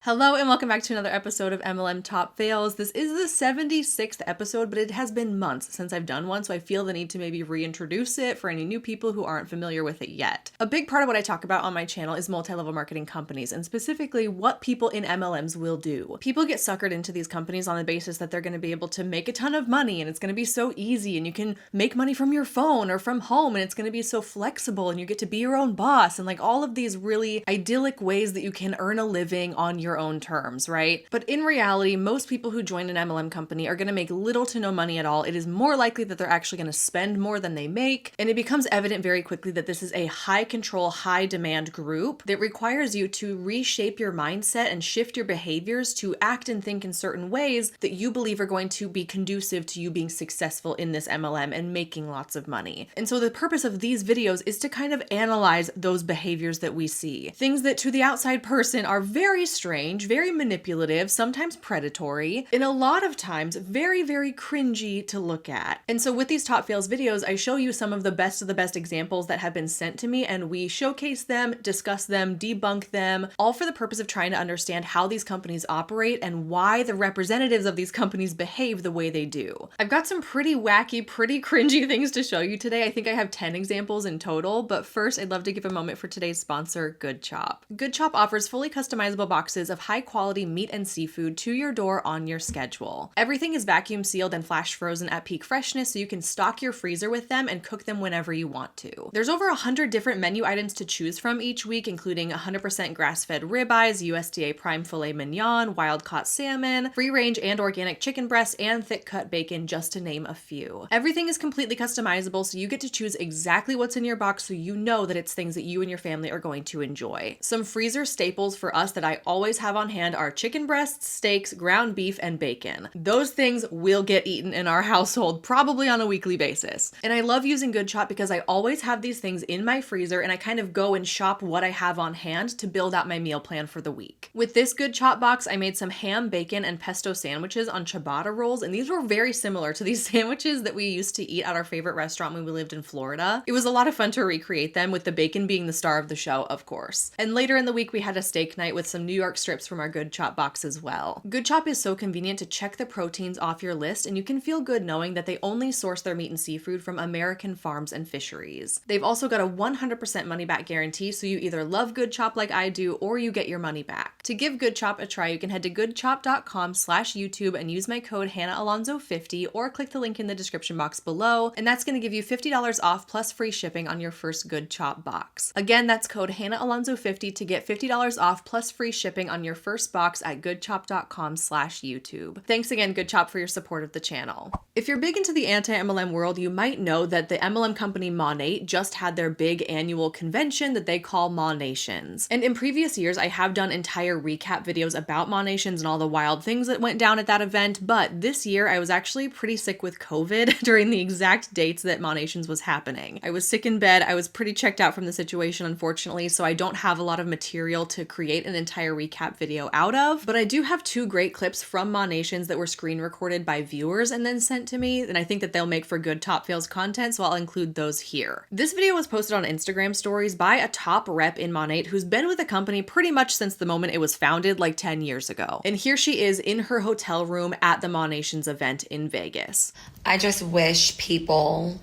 Hello and welcome back to another episode of MLM Top Fails. This is the 76th episode, but it has been months since I've done one, so I feel the need to maybe reintroduce it for any new people who aren't familiar with it yet. A big part of what I talk about on my channel is multi-level marketing companies, and specifically what people in MLMs will do. People get suckered into these companies on the basis that they're going to be able to make a ton of money, and it's going to be so easy, and you can make money from your phone or from home, and it's going to be so flexible, and you get to be your own boss, and like all of these really idyllic ways that you can earn a living on your own terms, right? But in reality, most people who join an MLM company are going to make little to no money at all. It is more likely that they're actually going to spend more than they make, and it becomes evident very quickly that this is a high control, high demand group that requires you to reshape your mindset and shift your behaviors to act and think in certain ways that you believe are going to be conducive to you being successful in this MLM and making lots of money. And so the purpose of these videos is to kind of analyze those behaviors that we see. Things that to the outside person are very strange, very manipulative, sometimes predatory, and a lot of times very, very cringy to look at. And so with these top fails videos, I show you some of the best examples that have been sent to me, and we showcase them, discuss them, debunk them, all for the purpose of trying to understand how these companies operate and why the representatives of these companies behave the way they do. I've got some pretty wacky, pretty cringy things to show you today. I think I have 10 examples in total, but first I'd love to give a moment for today's sponsor, Good Chop. Good Chop offers fully customizable boxes of high quality meat and seafood to your door on your schedule. Everything is vacuum sealed and flash frozen at peak freshness, so you can stock your freezer with them and cook them whenever you want to. There's over 100 different menu items to choose from each week, including 100% grass-fed ribeyes, USDA prime filet mignon, wild-caught salmon, free-range and organic chicken breast, and thick-cut bacon, just to name a few. Everything is completely customizable, so you get to choose exactly what's in your box, so you know that it's things that you and your family are going to enjoy. Some freezer staples for us that I always have on hand are chicken breasts, steaks, ground beef, and bacon. Those things will get eaten in our household probably on a weekly basis. And I love using Good Chop because I always have these things in my freezer, and I kind of go and shop what I have on hand to build out my meal plan for the week. With this Good Chop box, I made some ham, bacon, and pesto sandwiches on ciabatta rolls, and these were very similar to these sandwiches that we used to eat at our favorite restaurant when we lived in Florida. It was a lot of fun to recreate them, with the bacon being the star of the show, of course. And later in the week, we had a steak night with some New York strips from our Good Chop box as well. Good Chop is so convenient to check the proteins off your list, and you can feel good knowing that they only source their meat and seafood from American farms and fisheries. They've also got a 100% money back guarantee, so you either love Good Chop like I do, or you get your money back. To give Good Chop a try, you can head to goodchop.com/YouTube and use my code HannahAlonso50, or click the link in the description box below, and that's going to give you $50 off plus free shipping on your first Good Chop box. Again, that's code HannahAlonso50 to get $50 off plus free shipping on your first box at goodchop.com/YouTube. Thanks again, Good Chop, for your support of the channel. If you're big into the anti-MLM world, you might know that the MLM company Monate just had their big annual convention that they call Monations. And in previous years, I have done entire recap videos about Monations and all the wild things that went down at that event, but this year I was actually pretty sick with COVID during the exact dates that Monations was happening. I was sick in bed, I was pretty checked out from the situation, unfortunately, so I don't have a lot of material to create an entire recap video out of, but I do have two great clips from Monations that were screen recorded by viewers and then sent to me, and I think that they'll make for good top fails content, so I'll include those here. This video was posted on Instagram stories by a top rep in Monate who's been with the company pretty much since the moment it was founded, like 10 years ago. And here she is in her hotel room at the Monations event in Vegas. I just wish people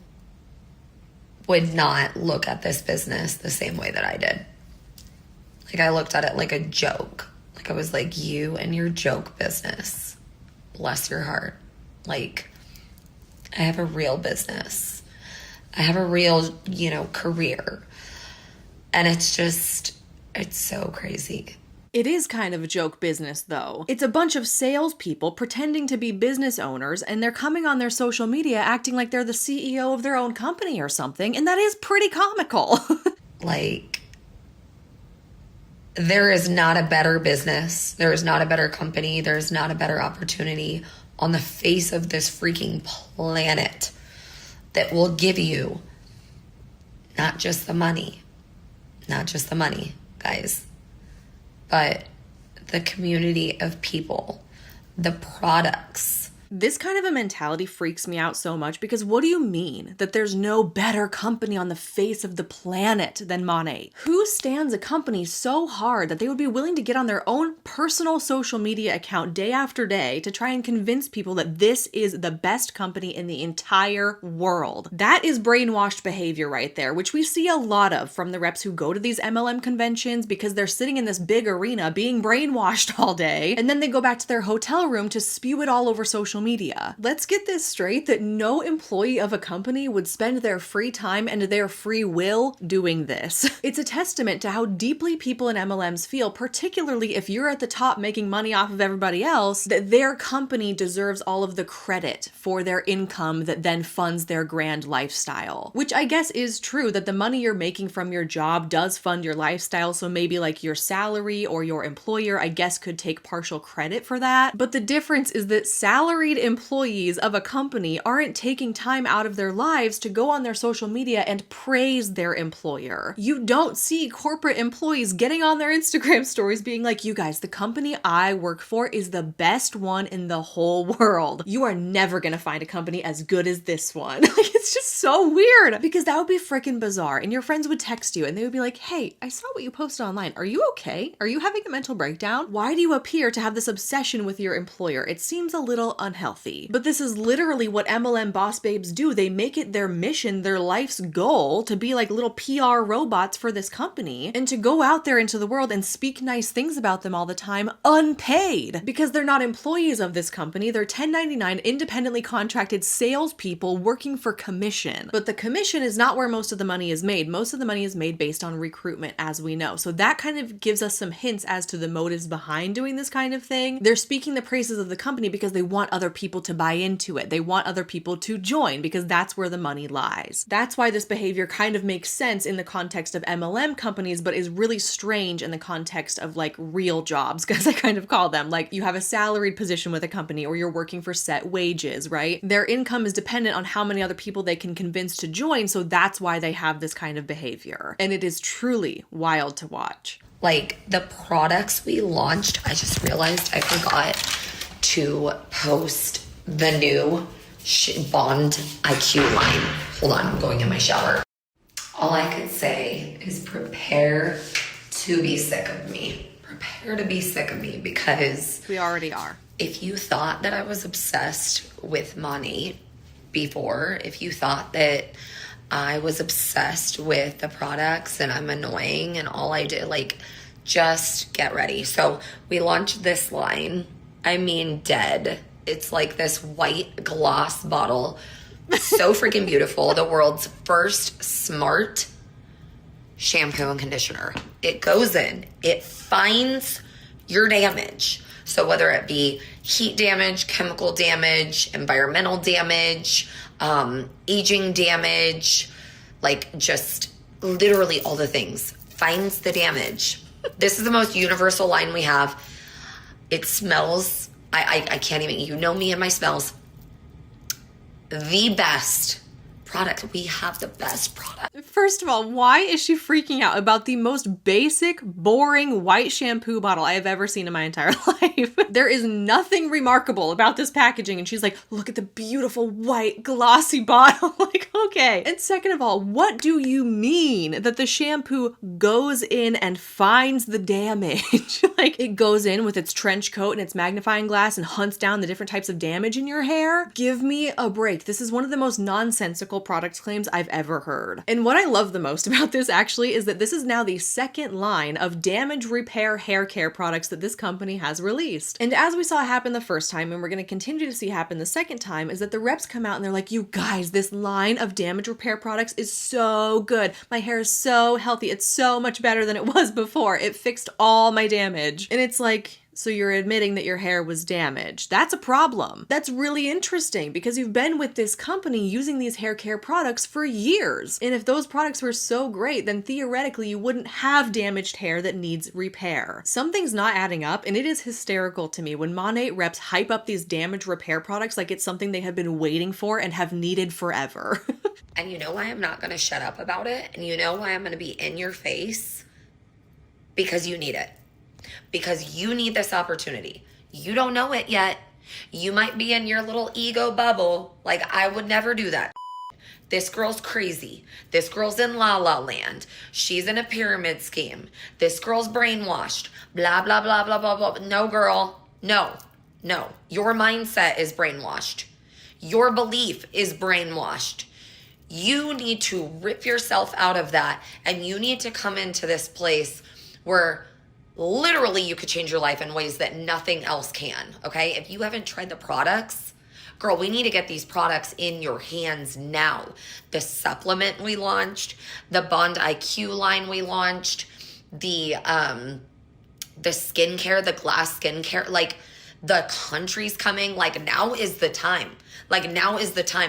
would not look at this business the same way that I did. Like, I looked at it like a joke. Like, I was like, you and your joke business. Bless your heart. Like, I have a real business. I have a real, career. And it's so crazy. It is kind of a joke business, though. It's a bunch of salespeople pretending to be business owners, and they're coming on their social media acting like they're the CEO of their own company or something, and that is pretty comical. Like, there is not a better business. There is not a better company. There is not a better opportunity on the face of this freaking planet that will give you not just the money, guys, but the community of people, the products, This kind of a mentality freaks me out so much because what do you mean that there's no better company on the face of the planet than Monat? Who stands a company so hard that they would be willing to get on their own personal social media account day after day to try and convince people that this is the best company in the entire world? That is brainwashed behavior right there, which we see a lot of from the reps who go to these MLM conventions because they're sitting in this big arena being brainwashed all day, and then they go back to their hotel room to spew it all over social media. Let's get this straight that no employee of a company would spend their free time and their free will doing this. It's a testament to how deeply people in MLMs feel, particularly if you're at the top making money off of everybody else, that their company deserves all of the credit for their income that then funds their grand lifestyle. Which I guess is true, that the money you're making from your job does fund your lifestyle, so maybe like your salary or your employer, I guess, could take partial credit for that. But the difference is that salaried employees of a company aren't taking time out of their lives to go on their social media and praise their employer. You don't see corporate employees getting on their Instagram stories being like, you guys, the company I work for is the best one in the whole world. You are never gonna find a company as good as this one. Like, it's just so weird because that would be freaking bizarre. And your friends would text you and they would be like, hey, I saw what you posted online. Are you okay? Are you having a mental breakdown? Why do you appear to have this obsession with your employer? It seems a little unhealthy. But this is literally what MLM boss babes do. They make it their mission, their life's goal to be like little PR robots for this company and to go out there into the world and speak nice things about them all the time, unpaid, because they're not employees of this company. They're 1099 independently contracted salespeople working for commission. But the commission is not where most of the money is made. Most of the money is made based on recruitment, as we know. So that kind of gives us some hints as to the motives behind doing this kind of thing. They're speaking the praises of the company because they want other people to buy into it. They want other people to join because that's where the money lies. That's why this behavior kind of makes sense in the context of MLM companies, but is really strange in the context of like real jobs, because I kind of call them like you have a salaried position with a company or you're working for set wages, right? Their income is dependent on how many other people they can convince to join. So that's why they have this kind of behavior. And it is truly wild to watch. Like the products we launched, I just realized I forgot to post the new Bond IQ line. Hold on, I'm going in my shower. All I could say is prepare to be sick of me. Prepare to be sick of me, because we already are. If you thought that I was obsessed with money before, if you thought that I was obsessed with the products and I'm annoying and all I did, like, just get ready. So we launched this line. I mean, dead. It's like this white gloss bottle. So freaking beautiful. The world's first smart shampoo and conditioner. It goes in. It finds your damage. So whether it be heat damage, chemical damage, environmental damage, aging damage, like just literally all the things, finds the damage. This is the most universal line we have. It smells, I can't even, you know me and my smells. The best product. We have the best product. First of all, why is she freaking out about the most basic, boring white shampoo bottle I have ever seen in my entire life? There is nothing remarkable about this packaging, and she's like, look at the beautiful white glossy bottle. Like, okay. And second of all, what do you mean that the shampoo goes in and finds the damage? Like, it goes in with its trench coat and its magnifying glass and hunts down the different types of damage in your hair? Give me a break. This is one of the most nonsensical product claims I've ever heard. And what I love the most about this actually is that this is now the second line of damage repair hair care products that this company has released. And as we saw happen the first time, and we're going to continue to see happen the second time, is that the reps come out and they're like, you guys, this line of damage repair products is so good. My hair is so healthy. It's so much better than it was before. It fixed all my damage. And it's like, so you're admitting that your hair was damaged. That's a problem. That's really interesting because you've been with this company using these hair care products for years. And if those products were so great, then theoretically you wouldn't have damaged hair that needs repair. Something's not adding up, and it is hysterical to me when Monat reps hype up these damage repair products like it's something they have been waiting for and have needed forever. And you know why I'm not going to shut up about it? And you know why I'm going to be in your face? Because you need it. Because you need this opportunity. You don't know it yet. You might be in your little ego bubble. Like, I would never do that. This girl's crazy. This girl's in la la land. She's in a pyramid scheme. This girl's brainwashed. Blah, blah, blah, blah, blah, blah. No, girl. No. Your mindset is brainwashed. Your belief is brainwashed. You need to rip yourself out of that, and you need to come into this place where literally you could change your life in ways that nothing else can, okay? If you haven't tried the products, girl, we need to get these products in your hands now. The supplement we launched, the Bond IQ line we launched, the skincare, the glass skincare, like the country's coming. Like, now is the time.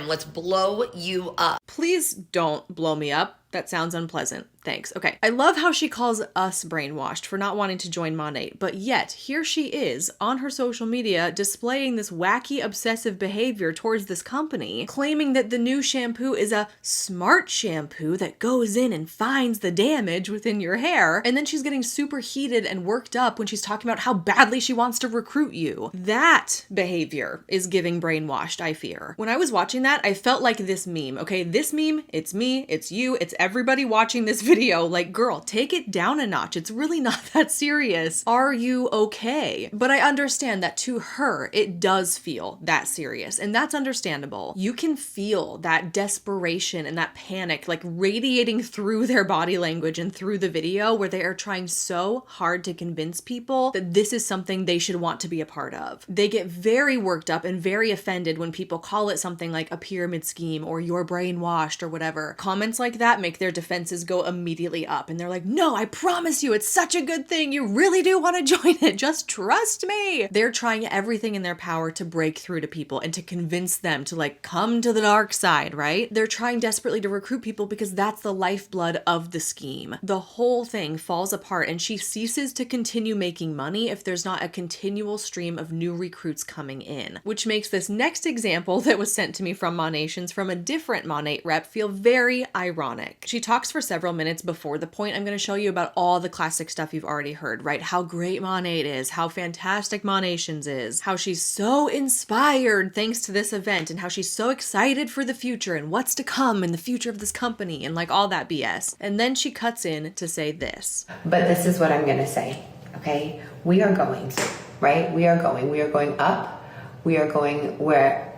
Let's blow you up. Please don't blow me up. That sounds unpleasant. Thanks. Okay. I love how she calls us brainwashed for not wanting to join Monat, but yet here she is on her social media displaying this wacky obsessive behavior towards this company, claiming that the new shampoo is a smart shampoo that goes in and finds the damage within your hair, and then she's getting super heated and worked up when she's talking about how badly she wants to recruit you. That behavior is giving brainwashed, I fear. When I was watching that, I felt like this meme, okay? This meme, it's me, it's you, it's everybody watching this video. Like, girl, take it down a notch. It's really not that serious. Are you okay? But I understand that to her, it does feel that serious, and that's understandable. You can feel that desperation and that panic like radiating through their body language and through the video, where they are trying so hard to convince people that this is something they should want to be a part of. They get very worked up and very offended when people call it something like a pyramid scheme or you're brainwashed or whatever. Comments like that make their defenses go immediately up, and they're like, no, I promise you, it's such a good thing. You really do want to join it. Just trust me. They're trying everything in their power to break through to people and to convince them to like come to the dark side, right? They're trying desperately to recruit people because that's the lifeblood of the scheme. The whole thing falls apart, and she ceases to continue making money if there's not a continual stream of new recruits coming in, which makes this next example that was sent to me from Monations from a different Monat rep feel very ironic. She talks for several minutes before the point I'm going to show you about all the classic stuff you've already heard, right? How great Monat is, how fantastic Monations is, how she's so inspired thanks to this event, and how she's so excited for the future and what's to come in the future of this company and like all that BS. And then she cuts in to say this. But this is what I'm going to say, okay? We are going, right? We are going up. We are going where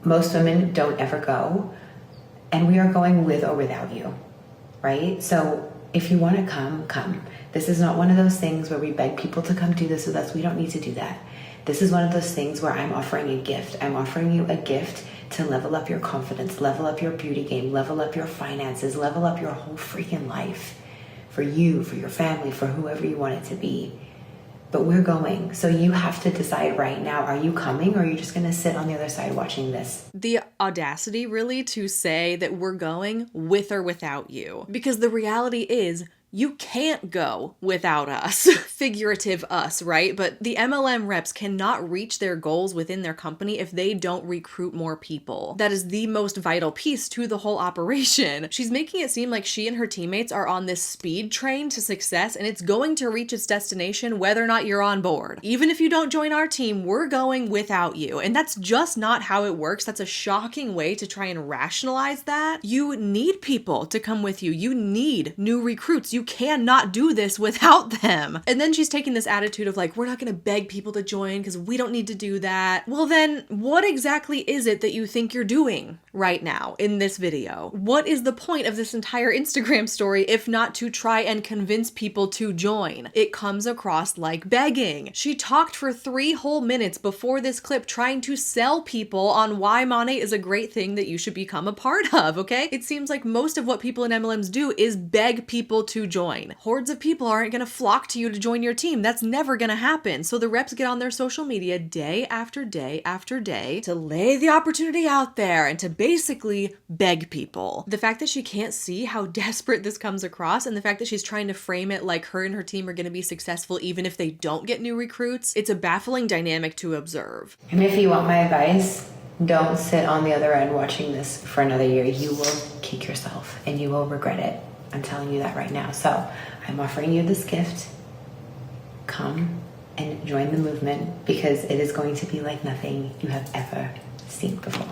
most women don't ever go. And we are going with or without you, right? So if you want to come. This is not one of those things where we beg people to come do this with us. We don't need to do that. This is one of those things where I'm offering a gift. I'm offering you a gift to level up your confidence, level up your beauty game, level up your finances, level up your whole freaking life for you, for your family, for whoever you want it to be. But we're going. So you have to decide right now, are you coming or are you just going to sit on the other side watching this? The audacity really to say that we're going with or without you. Because the reality is, you can't go without us. Figurative us, right? But the MLM reps cannot reach their goals within their company if they don't recruit more people. That is the most vital piece to the whole operation. She's making it seem like she and her teammates are on this speed train to success, and it's going to reach its destination whether or not you're on board. Even if you don't join our team, we're going without you. And that's just not how it works. That's a shocking way to try and rationalize that. You need people to come with you. You need new recruits. You cannot do this without them. And then she's taking this attitude of like, we're not going to beg people to join because we don't need to do that. Well, then what exactly is it that you think you're doing right now in this video? What is the point of this entire Instagram story if not to try and convince people to join? It comes across like begging. She talked for 3 whole minutes before this clip trying to sell people on why Monat is a great thing that you should become a part of, okay? It seems like most of what people in MLMs do is beg people to join. Hordes of people aren't going to flock to you to join your team. That's never going to happen. So the reps get on their social media day after day after day to lay the opportunity out there and to basically beg people. The fact that she can't see how desperate this comes across, and the fact that she's trying to frame it like her and her team are going to be successful even if they don't get new recruits, it's a baffling dynamic to observe. And if you want my advice, don't sit on the other end watching this for another year. You will kick yourself and you will regret it. I'm telling you that right now. So I'm offering you this gift. Come and join the movement, because it is going to be like nothing you have ever seen before.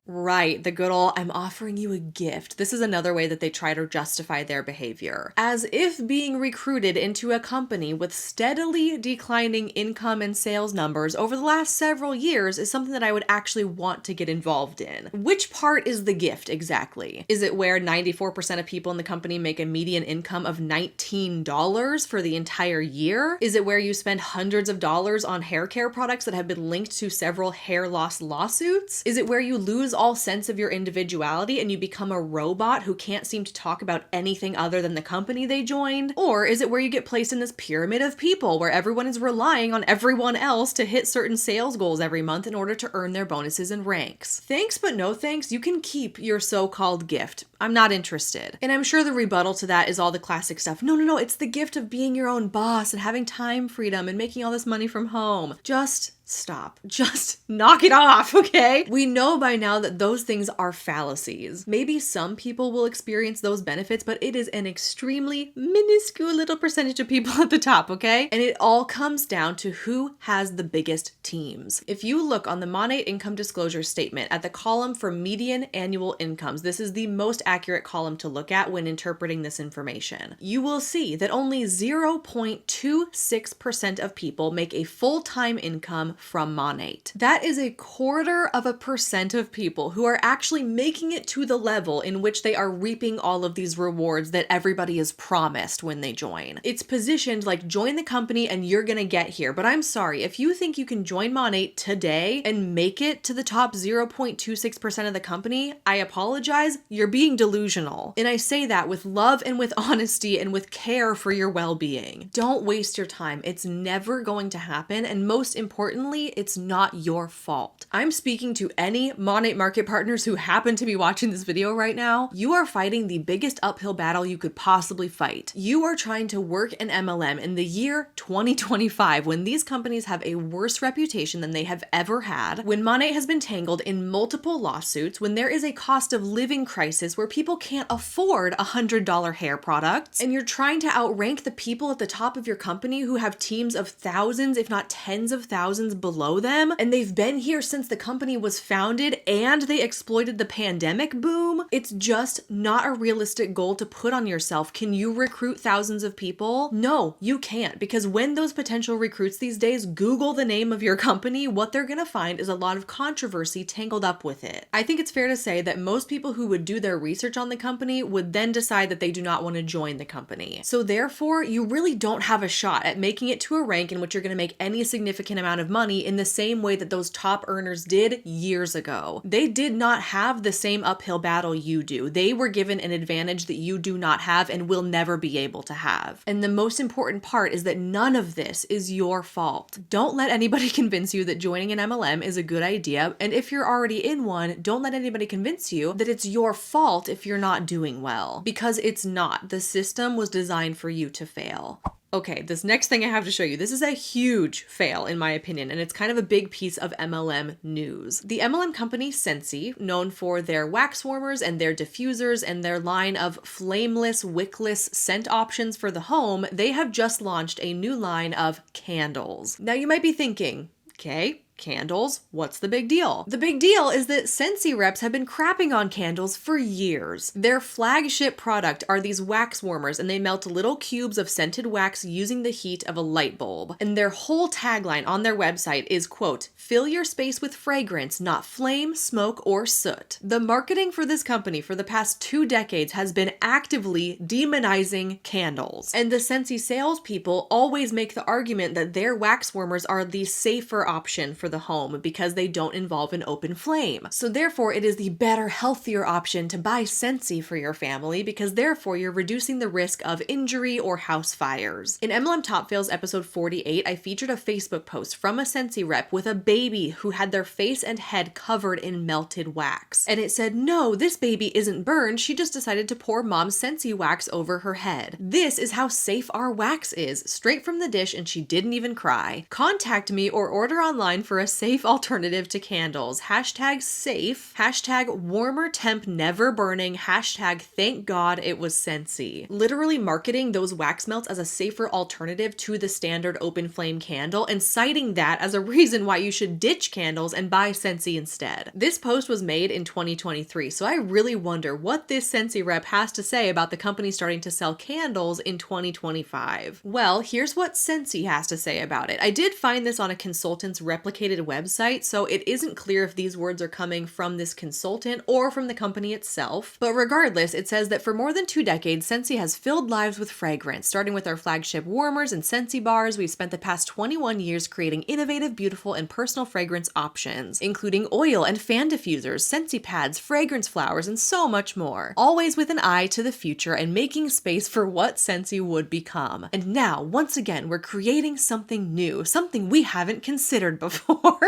Right, the good old, I'm offering you a gift. This is another way that they try to justify their behavior. As if being recruited into a company with steadily declining income and sales numbers over the last several years is something that I would actually want to get involved in. Which part is the gift exactly? Is it where 94% of people in the company make a median income of $19 for the entire year? Is it where you spend hundreds of dollars on hair care products that have been linked to several hair loss lawsuits? Is it where you lose all sense of your individuality and you become a robot who can't seem to talk about anything other than the company they joined? Or is it where you get placed in this pyramid of people where everyone is relying on everyone else to hit certain sales goals every month in order to earn their bonuses and ranks? Thanks, but no thanks. You can keep your so-called gift. I'm not interested. And I'm sure the rebuttal to that is all the classic stuff. No, it's the gift of being your own boss and having time freedom and making all this money from home. Just stop. Just knock it off, okay? We know by now that those things are fallacies. Maybe some people will experience those benefits, but it is an extremely minuscule little percentage of people at the top, okay? And it all comes down to who has the biggest teams. If you look on the Monate income disclosure statement at the column for median annual incomes, this is the most accurate column to look at when interpreting this information. You will see that only 0.26% of people make a full-time income from Monate. That is 0.25% of people who are actually making it to the level in which they are reaping all of these rewards that everybody is promised when they join. It's positioned like join the company and you're gonna get here. But I'm sorry, if you think you can join Monate today and make it to the top 0.26% of the company, I apologize, you're being delusional. And I say that with love and with honesty and with care for your well-being. Don't waste your time. It's never going to happen. And most importantly, it's not your fault. I'm speaking to any Monate market partners who happen to be watching this video right now. You are fighting the biggest uphill battle you could possibly fight. You are trying to work an MLM in the year 2025 when these companies have a worse reputation than they have ever had, when Monate has been tangled in multiple lawsuits, when there is a cost of living crisis where people can't afford $100 hair products, and you're trying to outrank the people at the top of your company who have teams of thousands, if not tens of thousands below them, and they've been here since the company was founded and they exploited the pandemic boom. It's just not a realistic goal to put on yourself. Can you recruit thousands of people? No, you can't, because when those potential recruits these days Google the name of your company, what they're gonna find is a lot of controversy tangled up with it. I think it's fair to say that most people who would do their research on the company would then decide that they do not want to join the company. So therefore, you really don't have a shot at making it to a rank in which you're gonna make any significant amount of money in the same way that those top earners did years ago. They did not have the same uphill battle you do. They were given an advantage that you do not have and will never be able to have. And the most important part is that none of this is your fault. Don't let anybody convince you that joining an MLM is a good idea. And if you're already in one, don't let anybody convince you that it's your fault if you're not doing well. Because it's not. The system was designed for you to fail. Okay, this next thing I have to show you, this is a huge fail in my opinion, and it's kind of a big piece of MLM news. The MLM company Scentsy, known for their wax warmers and their diffusers and their line of flameless, wickless scent options for the home, they have just launched a new line of candles. Now you might be thinking, okay, candles, what's the big deal? The big deal is that Scentsy reps have been crapping on candles for years. Their flagship product are these wax warmers, and they melt little cubes of scented wax using the heat of a light bulb. And their whole tagline on their website is, quote, "Fill your space with fragrance, not flame, smoke, or soot." The marketing for this company for the past 2 decades has been actively demonizing candles. And the Scentsy salespeople always make the argument that their wax warmers are the safer option for the home because they don't involve an open flame. So therefore, it is the better, healthier option to buy Scentsy for your family because therefore you're reducing the risk of injury or house fires. In MLM Top Fails episode 48, I featured a Facebook post from a Scentsy rep with a baby who had their face and head covered in melted wax. And it said, no, this baby isn't burned. She just decided to pour mom's Scentsy wax over her head. This is how safe our wax is, straight from the dish, and she didn't even cry. Contact me or order online for offer a safe alternative to candles. Hashtag safe, hashtag warmer temp never burning, hashtag thank God it was Scentsy. Literally marketing those wax melts as a safer alternative to the standard open flame candle and citing that as a reason why you should ditch candles and buy Scentsy instead. This post was made in 2023, so I really wonder what this Scentsy rep has to say about the company starting to sell candles in 2025. Well, here's what Scentsy has to say about it. I did find this on a consultant's replicated website, so it isn't clear if these words are coming from this consultant or from the company itself. But regardless, it says that for more than 2 decades, Scentsy has filled lives with fragrance. Starting with our flagship warmers and Scentsy bars, we've spent the past 21 years creating innovative, beautiful, and personal fragrance options, including oil and fan diffusers, Scentsy pads, fragrance flowers, and so much more. Always with an eye to the future and making space for what Scentsy would become. And now, once again, we're creating something new, something we haven't considered before.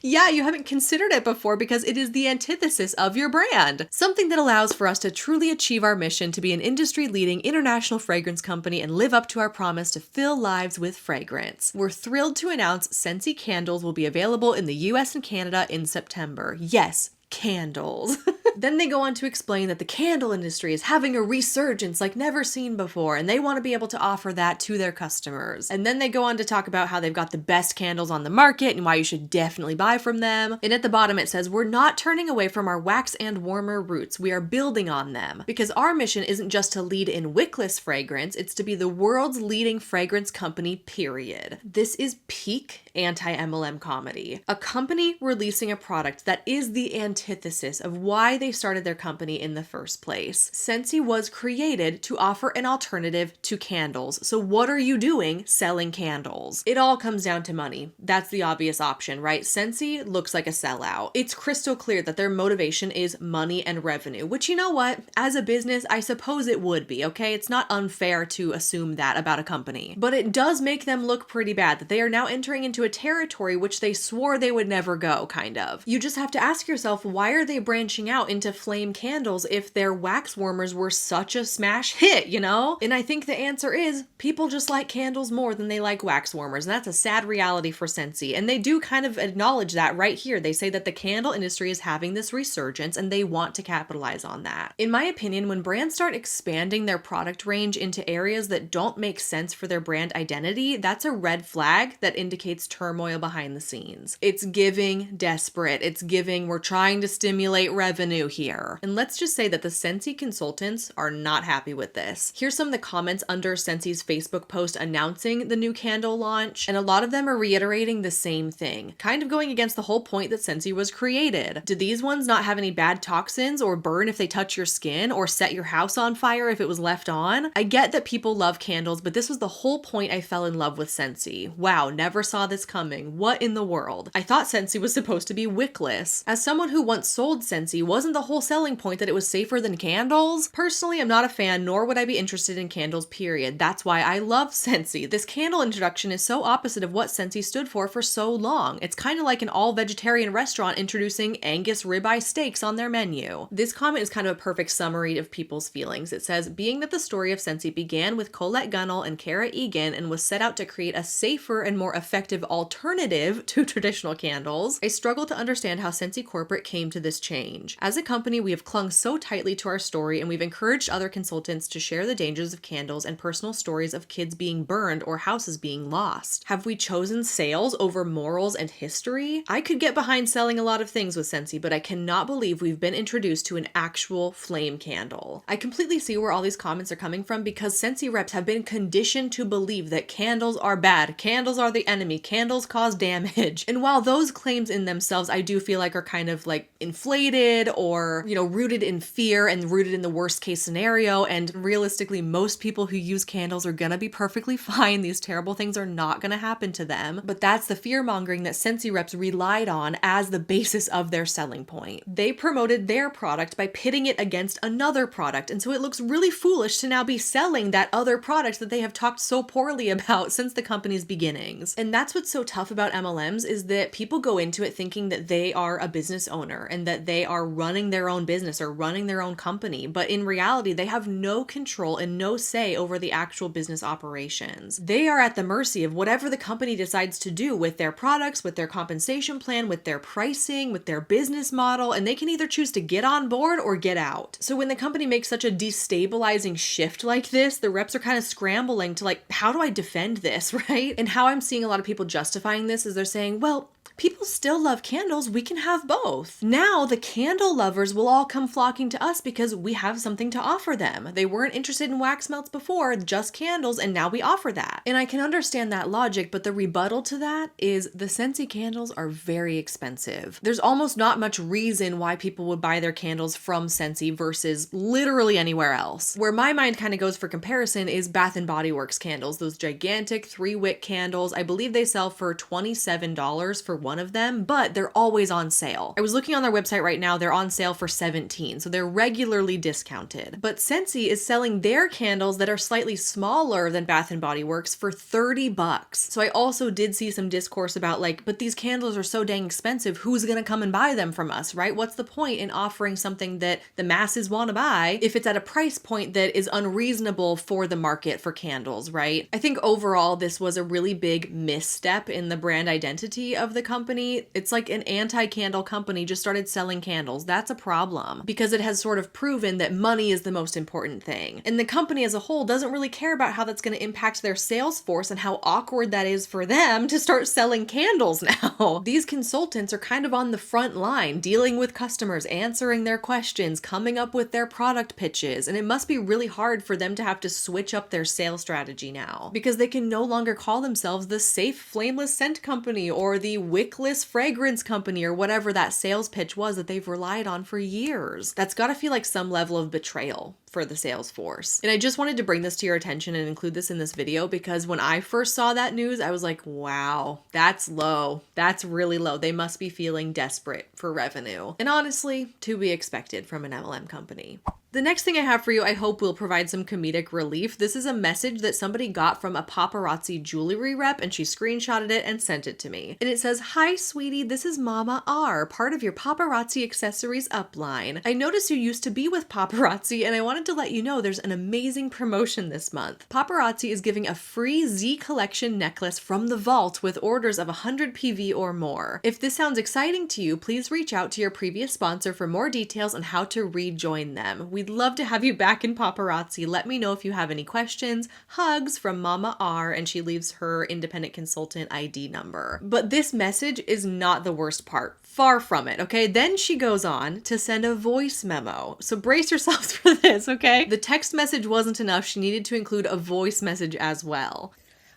Yeah, you haven't considered it before because it is the antithesis of your brand. Something that allows for us to truly achieve our mission to be an industry-leading international fragrance company and live up to our promise to fill lives with fragrance. We're thrilled to announce Scentsy candles will be available in the US and Canada in September. Yes, candles. Then they go on to explain that the candle industry is having a resurgence like never seen before, and they want to be able to offer that to their customers. And then they go on to talk about how they've got the best candles on the market and why you should definitely buy from them. And at the bottom it says, we're not turning away from our wax and warmer roots. We are building on them. Because our mission isn't just to lead in wickless fragrance, it's to be the world's leading fragrance company, period. This is peak anti-MLM comedy. A company releasing a product that is the antithesis of why they started their company in the first place. Scentsy was created to offer an alternative to candles. So what are you doing selling candles? It all comes down to money. That's the obvious option, right? Scentsy looks like a sellout. It's crystal clear that their motivation is money and revenue, which, you know what? As a business, I suppose it would be, okay? It's not unfair to assume that about a company. But it does make them look pretty bad that they are now entering into a territory which they swore they would never go, kind of. You just have to ask yourself, why are they branching out into flame candles if their wax warmers were such a smash hit, you know? And I think the answer is people just like candles more than they like wax warmers, and that's a sad reality for Scentsy. And they do kind of acknowledge that right here. They say that the candle industry is having this resurgence and they want to capitalize on that. In my opinion, when brands start expanding their product range into areas that don't make sense for their brand identity, that's a red flag that indicates turmoil behind the scenes. It's giving desperate. It's giving we're trying to stimulate revenue here. And let's just say that the Scentsy consultants are not happy with this. Here's some of the comments under Scentsy's Facebook post announcing the new candle launch, and a lot of them are reiterating the same thing, kind of going against the whole point that Scentsy was created. Do these ones not have any bad toxins or burn if they touch your skin or set your house on fire if it was left on? I get that people love candles, but this was the whole point I fell in love with Scentsy. Wow, never saw this coming. What in the world? I thought Scentsy was supposed to be wickless. As someone who once sold Scentsy, wasn't the whole selling point that it was safer than candles? Personally, I'm not a fan, nor would I be interested in candles, period. That's why I love Scentsy. This candle introduction is so opposite of what Scentsy stood for so long. It's kind of like an all-vegetarian restaurant introducing Angus ribeye steaks on their menu. This comment is kind of a perfect summary of people's feelings. It says, being that the story of Scentsy began with Colette Gunnell and Cara Egan and was set out to create a safer and more effective alternative to traditional candles, I struggle to understand how Scentsy Corporate came to this change. As a company, we have clung so tightly to our story, and we've encouraged other consultants to share the dangers of candles and personal stories of kids being burned or houses being lost. Have we chosen sales over morals and history? I could get behind selling a lot of things with Scentsy, but I cannot believe we've been introduced to an actual flame candle. I completely see where all these comments are coming from because Scentsy reps have been conditioned to believe that candles are bad, candles are the enemy, candles cause damage. And while those claims in themselves I do feel like are kind of like inflated or, you know, rooted in fear and rooted in the worst case scenario, and realistically most people who use candles are gonna be perfectly fine. These terrible things are not gonna happen to them. But that's the fear mongering that Scentsy reps relied on as the basis of their selling point. They promoted their product by pitting it against another product, and so it looks really foolish to now be selling that other product that they have talked so poorly about since the company's beginnings. And that's what's so tough about MLMs is that people go into it thinking that they are a business owner and that they are running running their own business or running their own company, but in reality, they have no control and no say over the actual business operations. They are at the mercy of whatever the company decides to do with their products, with their compensation plan, with their pricing, with their business model, and they can either choose to get on board or get out. So when the company makes such a destabilizing shift like this, the reps are kind of scrambling to like, how do I defend this, right? And how I'm seeing a lot of people justifying this is they're saying, well, people still love candles. We can have both. Now the candle lovers will all come flocking to us because we have something to offer them. They weren't interested in wax melts before, just candles, and now we offer that. And I can understand that logic, but the rebuttal to that is the Scentsy candles are very expensive. There's almost not much reason why people would buy their candles from Scentsy versus literally anywhere else. Where my mind kind of goes for comparison is Bath & Body Works candles, those gigantic 3-wick candles. I believe they sell for $27 for one of them, but they're always on sale. I was looking on their website right now, they're on sale for $17, so they're regularly discounted. But Scentsy is selling their candles that are slightly smaller than Bath & Body Works for $30. So I also did see some discourse about like, but these candles are so dang expensive, who's gonna come and buy them from us, right? What's the point in offering something that the masses want to buy if it's at a price point that is unreasonable for the market for candles, right? I think overall this was a really big misstep in the brand identity of the company. It's like an anti-candle company just started selling candles. That's a problem because it has sort of proven that money is the most important thing. And the company as a whole doesn't really care about how that's going to impact their sales force and how awkward that is for them to start selling candles now. These consultants are kind of on the front line, dealing with customers, answering their questions, coming up with their product pitches. And it must be really hard for them to have to switch up their sales strategy now because they can no longer call themselves the safe flameless scent company or the wickless fragrance company or whatever that sales pitch was that they've relied on for years. That's got to feel like some level of betrayal for the sales force. And I just wanted to bring this to your attention and include this in this video because when I first saw that news, I was like, wow, that's low. That's really low. They must be feeling desperate for revenue. And honestly, to be expected from an MLM company. The next thing I have for you, I hope will provide some comedic relief. This is a message that somebody got from a paparazzi jewelry rep and she screenshotted it and sent it to me. And it says, "Hi sweetie, this is Mama R, part of your paparazzi accessories upline. I noticed you used to be with paparazzi and I wanted to let you know there's an amazing promotion this month. Paparazzi is giving a free Z collection necklace from the vault with orders of 100 PV or more. If this sounds exciting to you, please reach out to your previous sponsor for more details on how to rejoin them. We'd love to have you back in paparazzi. Let me know if you have any questions. Hugs from Mama R," and she leaves her independent consultant ID number. But this message is not the worst part. Far from it, okay? Then she goes on to send a voice memo. So brace yourselves for this, okay? The text message wasn't enough. She needed to include a voice message as well.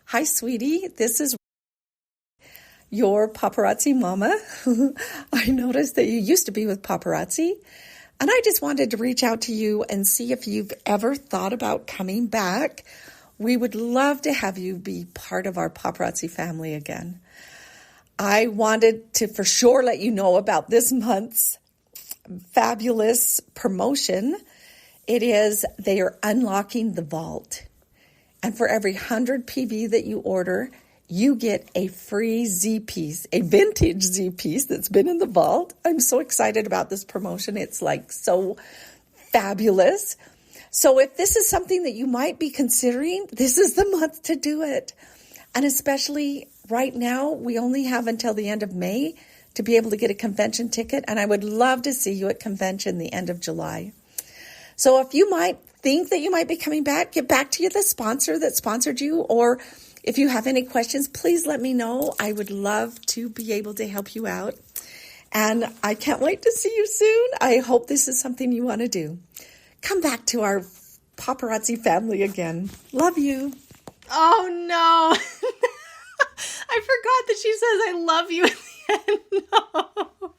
"Hi, sweetie. This is your paparazzi mama. I noticed that you used to be with paparazzi, and I just wanted to reach out to you and see if you've ever thought about coming back. We would love to have you be part of our paparazzi family again. I wanted to for sure let you know about this month's fabulous promotion. They are unlocking the vault. And for every 100 PV that you order, you get a free Z piece, a vintage Z piece that's been in the vault. I'm so excited about this promotion. It's like so fabulous. So if this is something that you might be considering, this is the month to do it. And especially right now, we only have until the end of May to be able to get a convention ticket. And I would love to see you at convention the end of July. So if you might think that you might be coming back, get back to the sponsor that sponsored you, or if you have any questions, please let me know. I would love to be able to help you out. And I can't wait to see you soon. I hope this is something you want to do. Come back to our paparazzi family again. Love you." Oh no. I forgot that she says I love you at the end. No.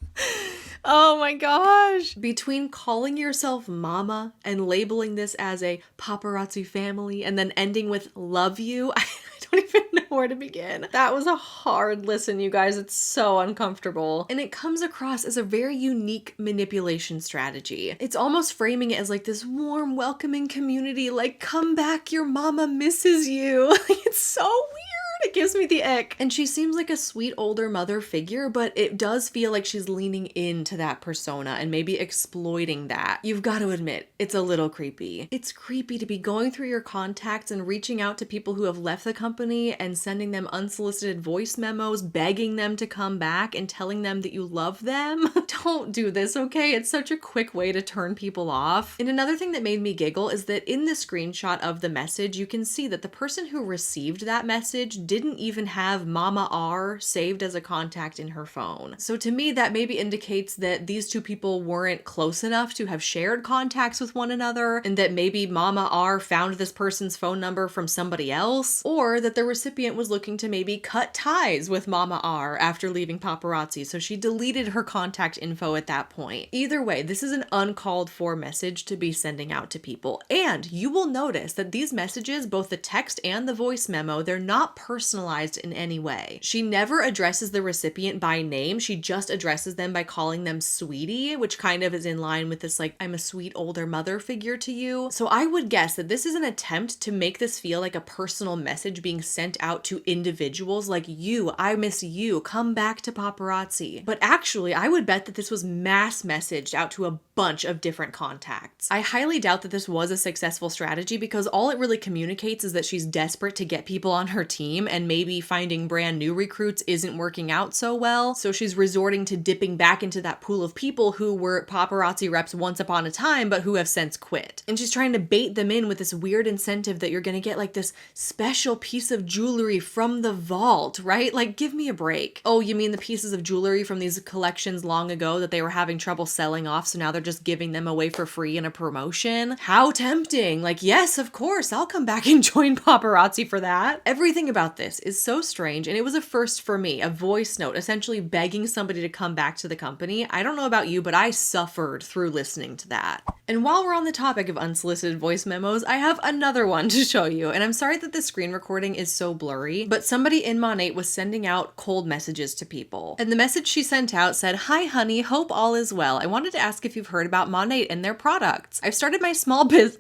Oh my gosh. Between calling yourself mama and labeling this as a paparazzi family and then ending with love you, I don't even know where to begin. That was a hard listen, you guys. It's so uncomfortable. And it comes across as a very unique manipulation strategy. It's almost framing it as like this warm, welcoming community, like, come back, your mama misses you. It's so weird. It gives me the ick. And she seems like a sweet older mother figure, but it does feel like she's leaning into that persona and maybe exploiting that. You've got to admit, it's a little creepy. It's creepy to be going through your contacts and reaching out to people who have left the company and sending them unsolicited voice memos, begging them to come back and telling them that you love them. Don't do this, okay? It's such a quick way to turn people off. And another thing that made me giggle is that in the screenshot of the message, you can see that the person who received that message didn't even have Mama R saved as a contact in her phone. So to me, that maybe indicates that these two people weren't close enough to have shared contacts with one another, and that maybe Mama R found this person's phone number from somebody else, or that the recipient was looking to maybe cut ties with Mama R after leaving paparazzi, so she deleted her contact info at that point. Either way, this is an uncalled for message to be sending out to people. And you will notice that these messages, both the text and the voice memo, they're not personalized in any way. She never addresses the recipient by name. She just addresses them by calling them sweetie, which kind of is in line with this like, I'm a sweet older mother figure to you. So I would guess that this is an attempt to make this feel like a personal message being sent out to individuals like you, I miss you, come back to paparazzi. But actually, I would bet that this was mass messaged out to a bunch of different contacts. I highly doubt that this was a successful strategy because all it really communicates is that she's desperate to get people on her team and maybe finding brand new recruits isn't working out so well. So she's resorting to dipping back into that pool of people who were paparazzi reps once upon a time, but who have since quit. And she's trying to bait them in with this weird incentive that you're gonna get like this special piece of jewelry from the vault, right? Like, give me a break. Oh, you mean the pieces of jewelry from these collections long ago that they were having trouble selling off, so now they're just giving them away for free in a promotion? How tempting. Like, yes, of course, I'll come back and join paparazzi for that. Everything about this is so strange, and it was a first for me, a voice note essentially begging somebody to come back to the company. I don't know about you, but I suffered through listening to that. And while we're on the topic of unsolicited voice memos, I have another one to show you, and I'm sorry that the screen recording is so blurry, but somebody in Monat was sending out cold messages to people. And the message she sent out said, "Hi honey, hope all is well. I wanted to ask if you've heard about Monat and their products. I've started my small business,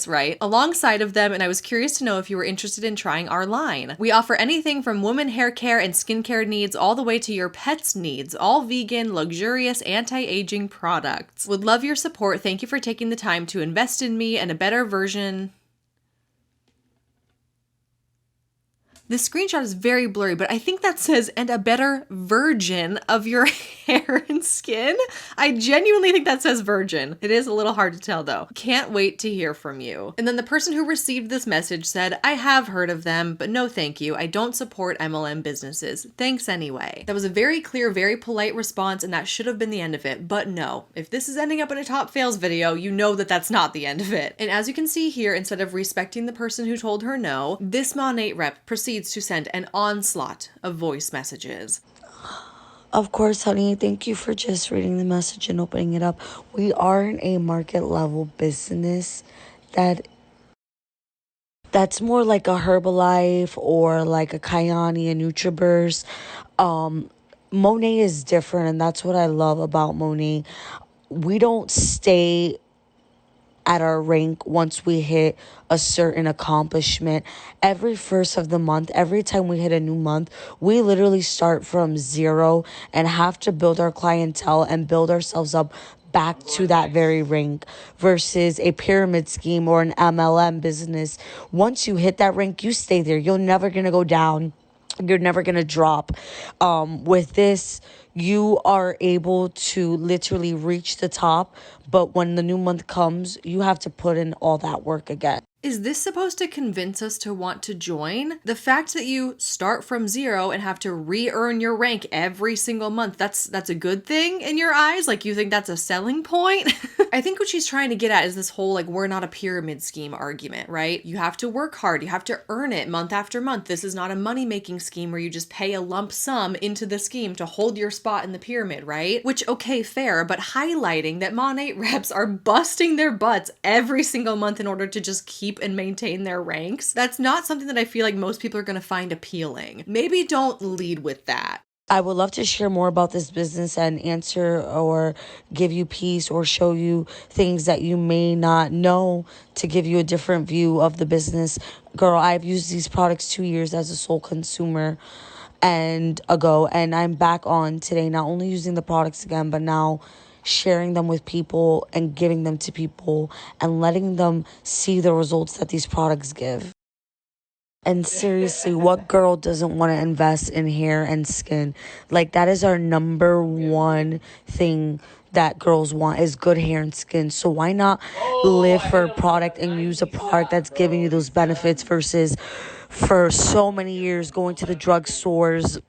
right, alongside of them, and I was curious to know if you were interested in trying our line. We offer anything from women hair care and skincare needs all the way to your pet's needs, all vegan, luxurious, anti-aging products. Would love your support. Thank you for taking the time to invest in me and a better version." This screenshot is very blurry, but I think that says, "and a better virgin of your hair and skin." I genuinely think that says virgin. It is a little hard to tell though. Can't wait to hear from you. And then the person who received this message said, "I have heard of them, but no thank you. I don't support MLM businesses. Thanks anyway." That was a very clear, very polite response, and that should have been the end of it. But no, if this is ending up in a top fails video, you know that that's not the end of it. And as you can see here, instead of respecting the person who told her no, this Monat rep proceeds to send an onslaught of voice messages. Of course, honey, thank you for just reading the message and opening it up. We are in a market level business that's more like a Herbalife or like a Kyani, a NutriBurst. Monat is different, and that's what I love about Monat. We don't stay at our rank once we hit a certain accomplishment. Every first of the month, every time we hit a new month, we literally start from zero and have to build our clientele and build ourselves up back to that very rank, versus a pyramid scheme or an MLM business. Once you hit that rank, you stay there. You're never going to go down. You're never going to drop. With this, you are able to literally reach the top, but when the new month comes, you have to put in all that work again. Is this supposed to convince us to want to join? The fact that you start from zero and have to re-earn your rank every single month, that's a good thing in your eyes? Like, you think that's a selling point? I think what she's trying to get at is this whole, like, we're not a pyramid scheme argument, right? You have to work hard. You have to earn it month after month. This is not a money-making scheme where you just pay a lump sum into the scheme to hold your spot in the pyramid, right? Which, okay, fair, but highlighting that Monat reps are busting their butts every single month in order to just keep and maintain their ranks, that's not something that I feel like most people are going to find appealing. Maybe don't lead with that. I would love to share more about this business and answer or give you peace or show you things that you may not know to give you a different view of the business. Girl, I've used these products 2 years as a sole consumer and I'm back on today, not only using the products again, but now sharing them with people and giving them to people and letting them see the results that these products give. And seriously, what girl doesn't want to invest in hair and skin? Like, that is our number one thing that girls want, is good hair and skin. So why not live for a product and use a product that's giving you those benefits versus for so many years going to the drugstores,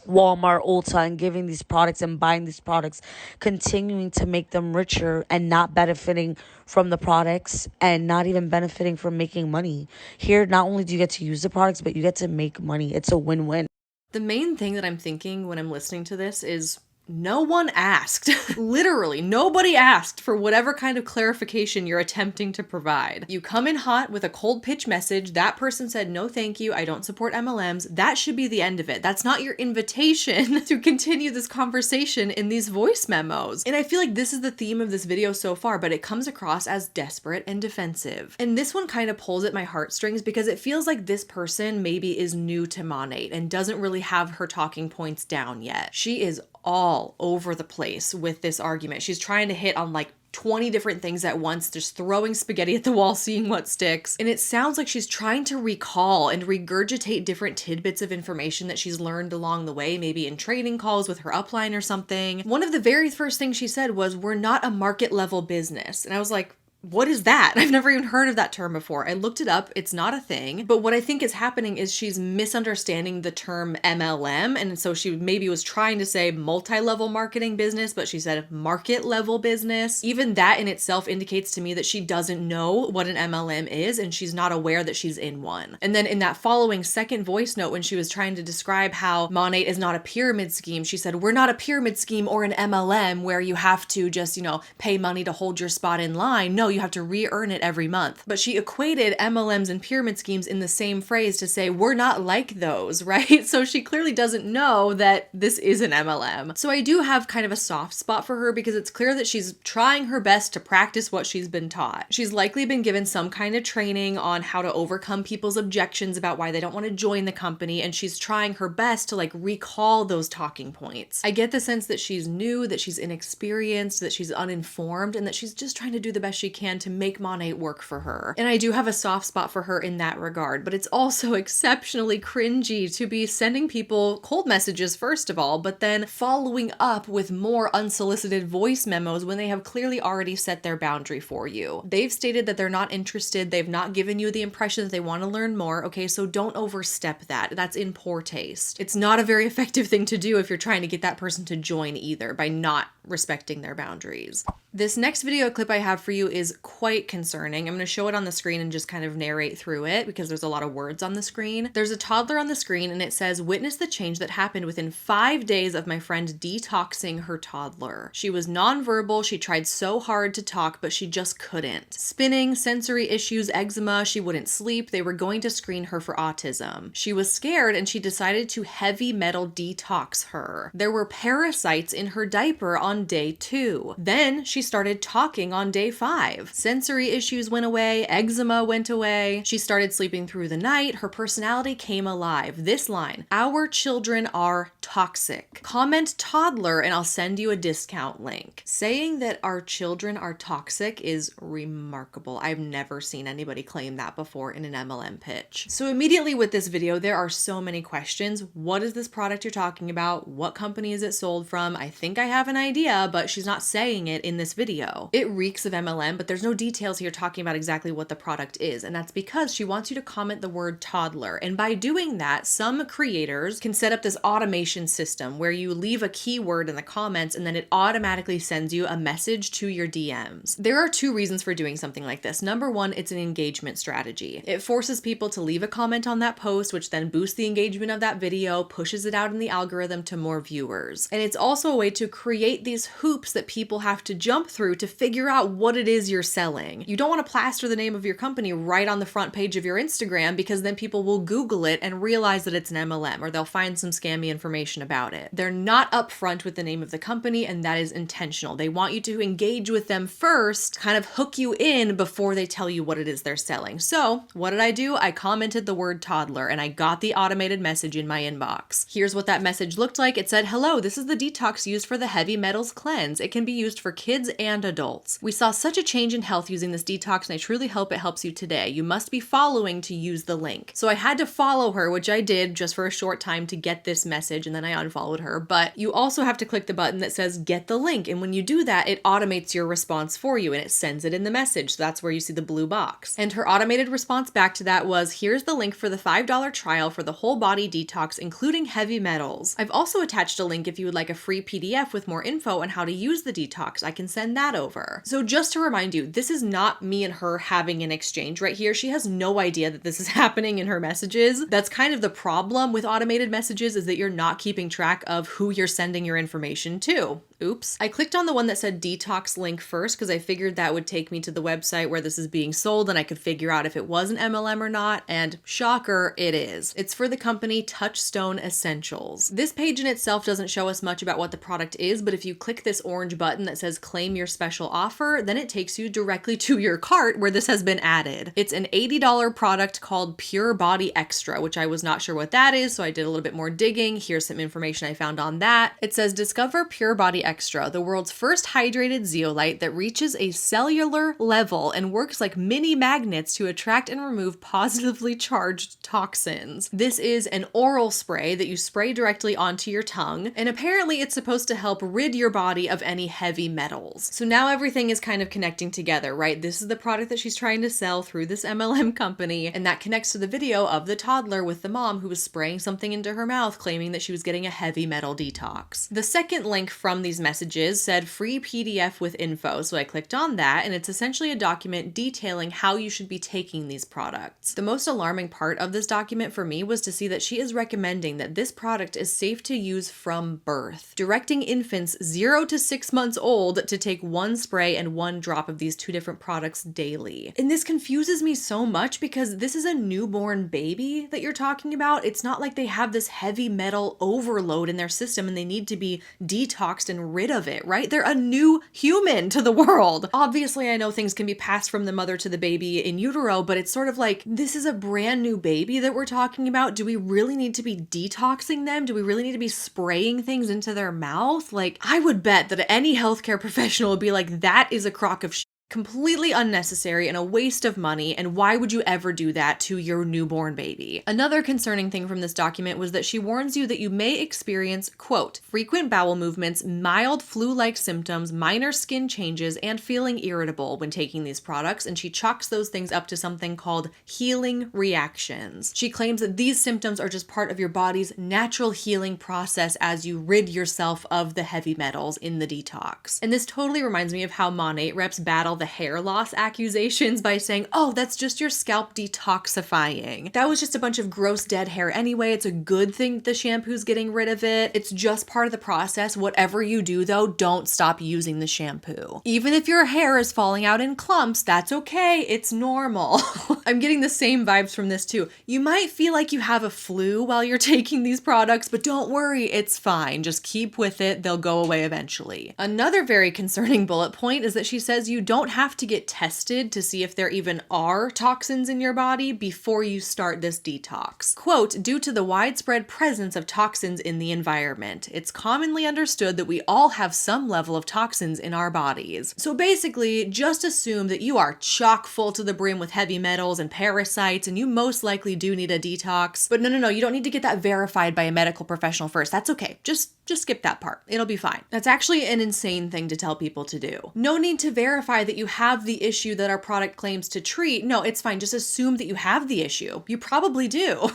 Walmart, Ulta, and giving these products and buying these products, continuing to make them richer and not benefiting from the products and not even benefiting from making money. Here, not only do you get to use the products, but you get to make money. It's a win-win. The main thing that I'm thinking when I'm listening to this is no one asked. Literally, nobody asked for whatever kind of clarification you're attempting to provide. You come in hot with a cold pitch message. That person said, no, thank you. I don't support MLMs. That should be the end of it. That's not your invitation to continue this conversation in these voice memos. And I feel like this is the theme of this video so far, but it comes across as desperate and defensive. And this one kind of pulls at my heartstrings because it feels like this person maybe is new to Monat and doesn't really have her talking points down yet. She is all over the place with this argument. She's trying to hit on like 20 different things at once, just throwing spaghetti at the wall, seeing what sticks. And it sounds like she's trying to recall and regurgitate different tidbits of information that she's learned along the way, maybe in training calls with her upline or something. One of the very first things she said was, we're not a market level business. And I was like, what is that? I've never even heard of that term before. I looked it up. It's not a thing. But what I think is happening is she's misunderstanding the term MLM. And so she maybe was trying to say multi-level marketing business, but she said market level business. Even that in itself indicates to me that she doesn't know what an MLM is and she's not aware that she's in one. And then in that following second voice note, when she was trying to describe how Monat is not a pyramid scheme, she said, we're not a pyramid scheme or an MLM where you have to just, pay money to hold your spot in line. No, you have to re-earn it every month. But she equated MLMs and pyramid schemes in the same phrase to say, we're not like those, right? So she clearly doesn't know that this is an MLM. So I do have kind of a soft spot for her because it's clear that she's trying her best to practice what she's been taught. She's likely been given some kind of training on how to overcome people's objections about why they don't want to join the company, and she's trying her best to recall those talking points. I get the sense that she's new, that she's inexperienced, that she's uninformed, and that she's just trying to do the best she can to make Monat work for her. And I do have a soft spot for her in that regard, but it's also exceptionally cringy to be sending people cold messages first of all, but then following up with more unsolicited voice memos when they have clearly already set their boundary for you. They've stated that they're not interested. They've not given you the impression that they want to learn more. Okay, so don't overstep that. That's in poor taste. It's not a very effective thing to do if you're trying to get that person to join either, by not respecting their boundaries. This next video clip I have for you is quite concerning. I'm going to show it on the screen and just kind of narrate through it because there's a lot of words on the screen. There's a toddler on the screen and it says, witness the change that happened within 5 days of my friend detoxing her toddler. She was nonverbal. She tried so hard to talk, but she just couldn't. Spinning, sensory issues, eczema, she wouldn't sleep. They were going to screen her for autism. She was scared and she decided to heavy metal detox her. There were parasites in her diaper on day 2. Then she started talking on day 5. Sensory issues went away, eczema went away. She started sleeping through the night. Her personality came alive. This line, our children are toxic. Comment toddler and I'll send you a discount link. Saying that our children are toxic is remarkable. I've never seen anybody claim that before in an MLM pitch. So immediately with this video, there are so many questions. What is this product you're talking about? What company is it sold from? I think I have an idea, but she's not saying it in this video. It reeks of MLM, but there's no details here talking about exactly what the product is. And that's because she wants you to comment the word toddler. And by doing that, some creators can set up this automation system where you leave a keyword in the comments and then it automatically sends you a message to your DMs. There are 2 reasons for doing something like this. Number 1, it's an engagement strategy. It forces people to leave a comment on that post, which then boosts the engagement of that video, pushes it out in the algorithm to more viewers. And it's also a way to create these hoops that people have to jump jump through to figure out what it is you're selling. You don't want to plaster the name of your company right on the front page of your Instagram, because then people will Google it and realize that it's an MLM, or they'll find some scammy information about it. They're not upfront with the name of the company, and that is intentional. They want you to engage with them first, kind of hook you in before they tell you what it is they're selling. So what did I do? I commented the word toddler and I got the automated message in my inbox. Here's what that message looked like. It said, "Hello, this is the detox used for the heavy metals cleanse. It can be used for kids and adults. We saw such a change in health using this detox, and I truly hope it helps you today. You must be following to use the link." So I had to follow her, which I did just for a short time to get this message, and then I unfollowed her. But you also have to click the button that says get the link. And when you do that, it automates your response for you and it sends it in the message. So that's where you see the blue box. And her automated response back to that was, "Here's the link for the $5 trial for the whole body detox, including heavy metals. I've also attached a link if you would like a free PDF with more info on how to use the detox. I can send that over." So just to remind you, this is not me and her having an exchange right here. She has no idea that this is happening in her messages. That's kind of the problem with automated messages, is that you're not keeping track of who you're sending your information to. Oops. I clicked on the one that said detox link first because I figured that would take me to the website where this is being sold and I could figure out if it was an MLM or not. And shocker, it is. It's for the company Touchstone Essentials. This page in itself doesn't show us much about what the product is, but if you click this orange button that says claim your special offer, then it takes you directly to your cart where this has been added. It's an $80 product called Pure Body Extra, which I was not sure what that is, so I did a little bit more digging. Here's some information I found on that. It says, discover Pure Body Extra, the world's first hydrated zeolite that reaches a cellular level and works like mini magnets to attract and remove positively charged toxins. This is an oral spray that you spray directly onto your tongue, and apparently it's supposed to help rid your body of any heavy metals. So now everything is kind of connecting together, right? This is the product that she's trying to sell through this MLM company, and that connects to the video of the toddler with the mom who was spraying something into her mouth, claiming that she was getting a heavy metal detox. The second link from these messages said free PDF with info, so I clicked on that, and it's essentially a document detailing how you should be taking these products. The most alarming part of this document for me was to see that she is recommending that this product is safe to use from birth, directing infants 0 to 6 months old to take one spray and one drop of these two different products daily. And this confuses me so much because this is a newborn baby that you're talking about. It's not like they have this heavy metal overload in their system and they need to be detoxed and rid of it, right? They're a new human to the world. Obviously, I know things can be passed from the mother to the baby in utero, but it's sort of like, this is a brand new baby that we're talking about. Do we really need to be detoxing them? Do we really need to be spraying things into their mouth? Like, I would bet that any healthcare professional would be like, that is a crock of shit. Completely unnecessary and a waste of money, and why would you ever do that to your newborn baby? Another concerning thing from this document was that she warns you that you may experience, quote, frequent bowel movements, mild flu-like symptoms, minor skin changes, and feeling irritable when taking these products, and she chalks those things up to something called healing reactions. She claims that these symptoms are just part of your body's natural healing process as you rid yourself of the heavy metals in the detox. And this totally reminds me of how Monat reps battle the hair loss accusations by saying, oh, that's just your scalp detoxifying. That was just a bunch of gross dead hair anyway. It's a good thing the shampoo's getting rid of it. It's just part of the process. Whatever you do though, don't stop using the shampoo. Even if your hair is falling out in clumps, that's okay. It's normal. I'm getting the same vibes from this too. You might feel like you have a flu while you're taking these products, but don't worry, it's fine. Just keep with it. They'll go away eventually. Another very concerning bullet point is that she says you don't have to get tested to see if there even are toxins in your body before you start this detox. Quote, due to the widespread presence of toxins in the environment, it's commonly understood that we all have some level of toxins in our bodies. So basically, just assume that you are chock full to the brim with heavy metals and parasites, and you most likely do need a detox. But no, you don't need to get that verified by a medical professional first. That's okay. Just skip that part. It'll be fine. That's actually an insane thing to tell people to do. No need to verify that you have the issue that our product claims to treat. No, it's fine. Just assume that you have the issue. You probably do.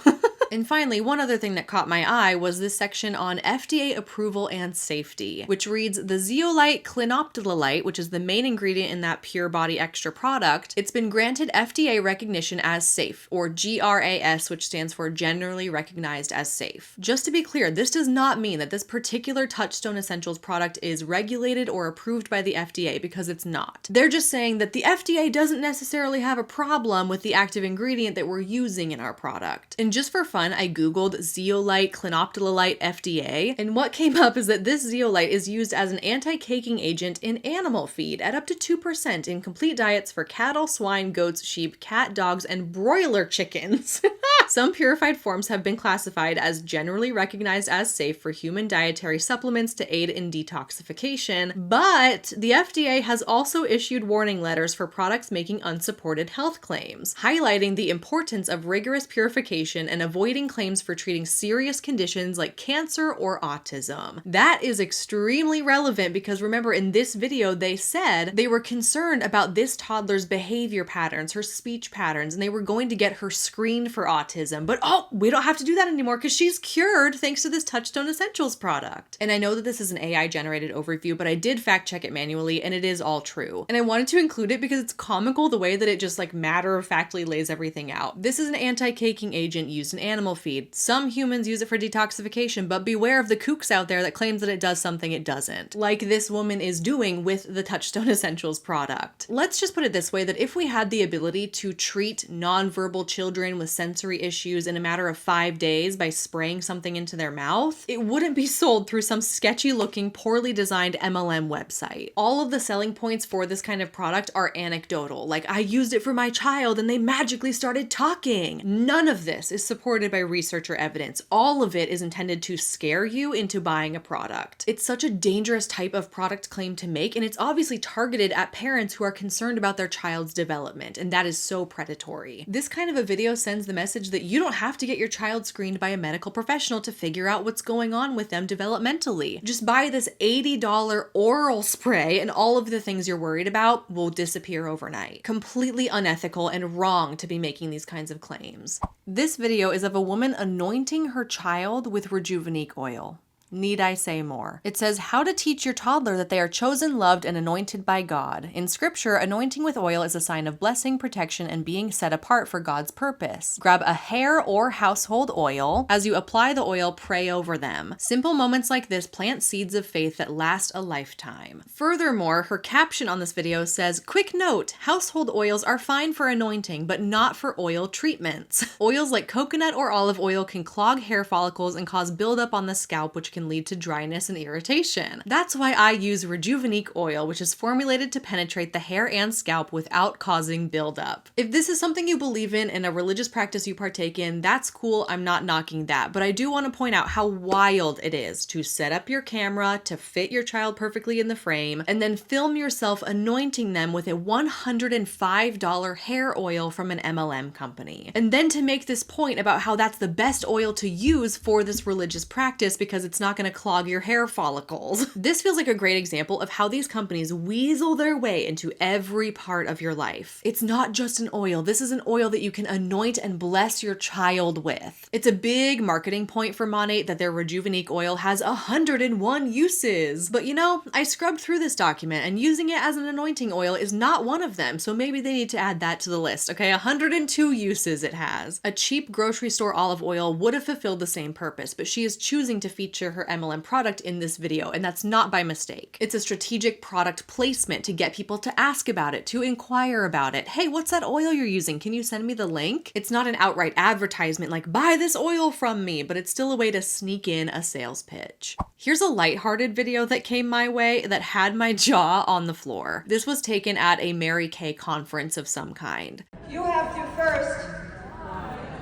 And finally, one other thing that caught my eye was this section on FDA approval and safety, which reads, the zeolite clinoptilolite, which is the main ingredient in that Pure Body Extra product, it's been granted FDA recognition as safe, or GRAS, which stands for generally recognized as safe. Just to be clear, this does not mean that this particular Touchstone Essentials product is regulated or approved by the FDA, because it's not. They're just saying that the FDA doesn't necessarily have a problem with the active ingredient that we're using in our product. And just for fun, I googled zeolite clinoptilolite FDA, and what came up is that this zeolite is used as an anti-caking agent in animal feed at up to 2% in complete diets for cattle, swine, goats, sheep, cat, dogs, and broiler chickens. Some purified forms have been classified as generally recognized as safe for human dietary supplements to aid in detoxification, but the FDA has also issued warning letters for products making unsupported health claims, highlighting the importance of rigorous purification and avoiding claims for treating serious conditions like cancer or autism. That is extremely relevant because remember, in this video, they said they were concerned about this toddler's behavior patterns, her speech patterns, and they were going to get her screened for autism. But oh, we don't have to do that anymore because she's cured thanks to this Touchstone Essentials product. And I know that this is an AI generated overview, but I did fact check it manually and it is all true. And I wanted to include it because it's comical the way that it just like matter-of-factly lays everything out. This is an anti-caking agent used in animal feed. Some humans use it for detoxification, but beware of the kooks out there that claims that it does something it doesn't, like this woman is doing with the Touchstone Essentials product. Let's just put it this way, that if we had the ability to treat nonverbal children with sensory issues in a matter of 5 days by spraying something into their mouth, it wouldn't be sold through some sketchy looking, poorly designed MLM website. All of the selling points for this kind of product are anecdotal, like I used it for my child and they magically started talking. None of this is supported by research or evidence. All of it is intended to scare you into buying a product. It's such a dangerous type of product claim to make, and it's obviously targeted at parents who are concerned about their child's development, and that is so predatory. This kind of a video sends the message that you don't have to get your child screened by a medical professional to figure out what's going on with them developmentally. Just buy this $80 oral spray and all of the things you're worried about will disappear overnight. Completely unethical and wrong to be making these kinds of claims. This video is of a woman anointing her child with Rejuvenique oil. Need I say more? It says, how to teach your toddler that they are chosen, loved, and anointed by God. In scripture, anointing with oil is a sign of blessing, protection, and being set apart for God's purpose. Grab a hair or household oil. As you apply the oil, pray over them. Simple moments like this plant seeds of faith that last a lifetime. Furthermore, her caption on this video says, quick note, household oils are fine for anointing, but not for oil treatments. Oils like coconut or olive oil can clog hair follicles and cause buildup on the scalp, which can lead to dryness and irritation. That's why I use Rejuvenique oil, which is formulated to penetrate the hair and scalp without causing buildup. If this is something you believe in and a religious practice you partake in, that's cool, I'm not knocking that, but I do want to point out how wild it is to set up your camera to fit your child perfectly in the frame and then film yourself anointing them with a $105 hair oil from an MLM company. And then to make this point about how that's the best oil to use for this religious practice because it's not going to clog your hair follicles. This feels like a great example of how these companies weasel their way into every part of your life. It's not just an oil. This is an oil that you can anoint and bless your child with. It's a big marketing point for Monat that their Rejuvenique oil has 101 uses. But you know, I scrubbed through this document and using it as an anointing oil is not one of them, so maybe they need to add that to the list, okay? 102 uses it has. A cheap grocery store olive oil would have fulfilled the same purpose, but she is choosing to feature her MLM product in this video, and that's not by mistake. It's a strategic product placement to get people to ask about it, to inquire about it. Hey, what's that oil you're using? Can you send me the link? It's not an outright advertisement like, buy this oil from me, but it's still a way to sneak in a sales pitch. Here's a lighthearted video that came my way that had my jaw on the floor. This was taken at a Mary Kay conference of some kind. You have to first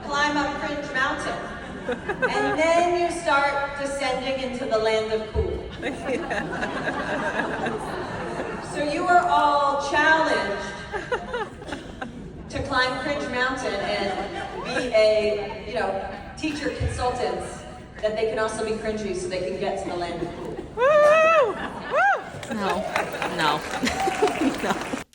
climb up Cringe Mountain. And then you start descending into the land of cool. So you are all challenged to climb Cringe Mountain and be a, teacher consultants that they can also be cringy so they can get to the land of cool. No.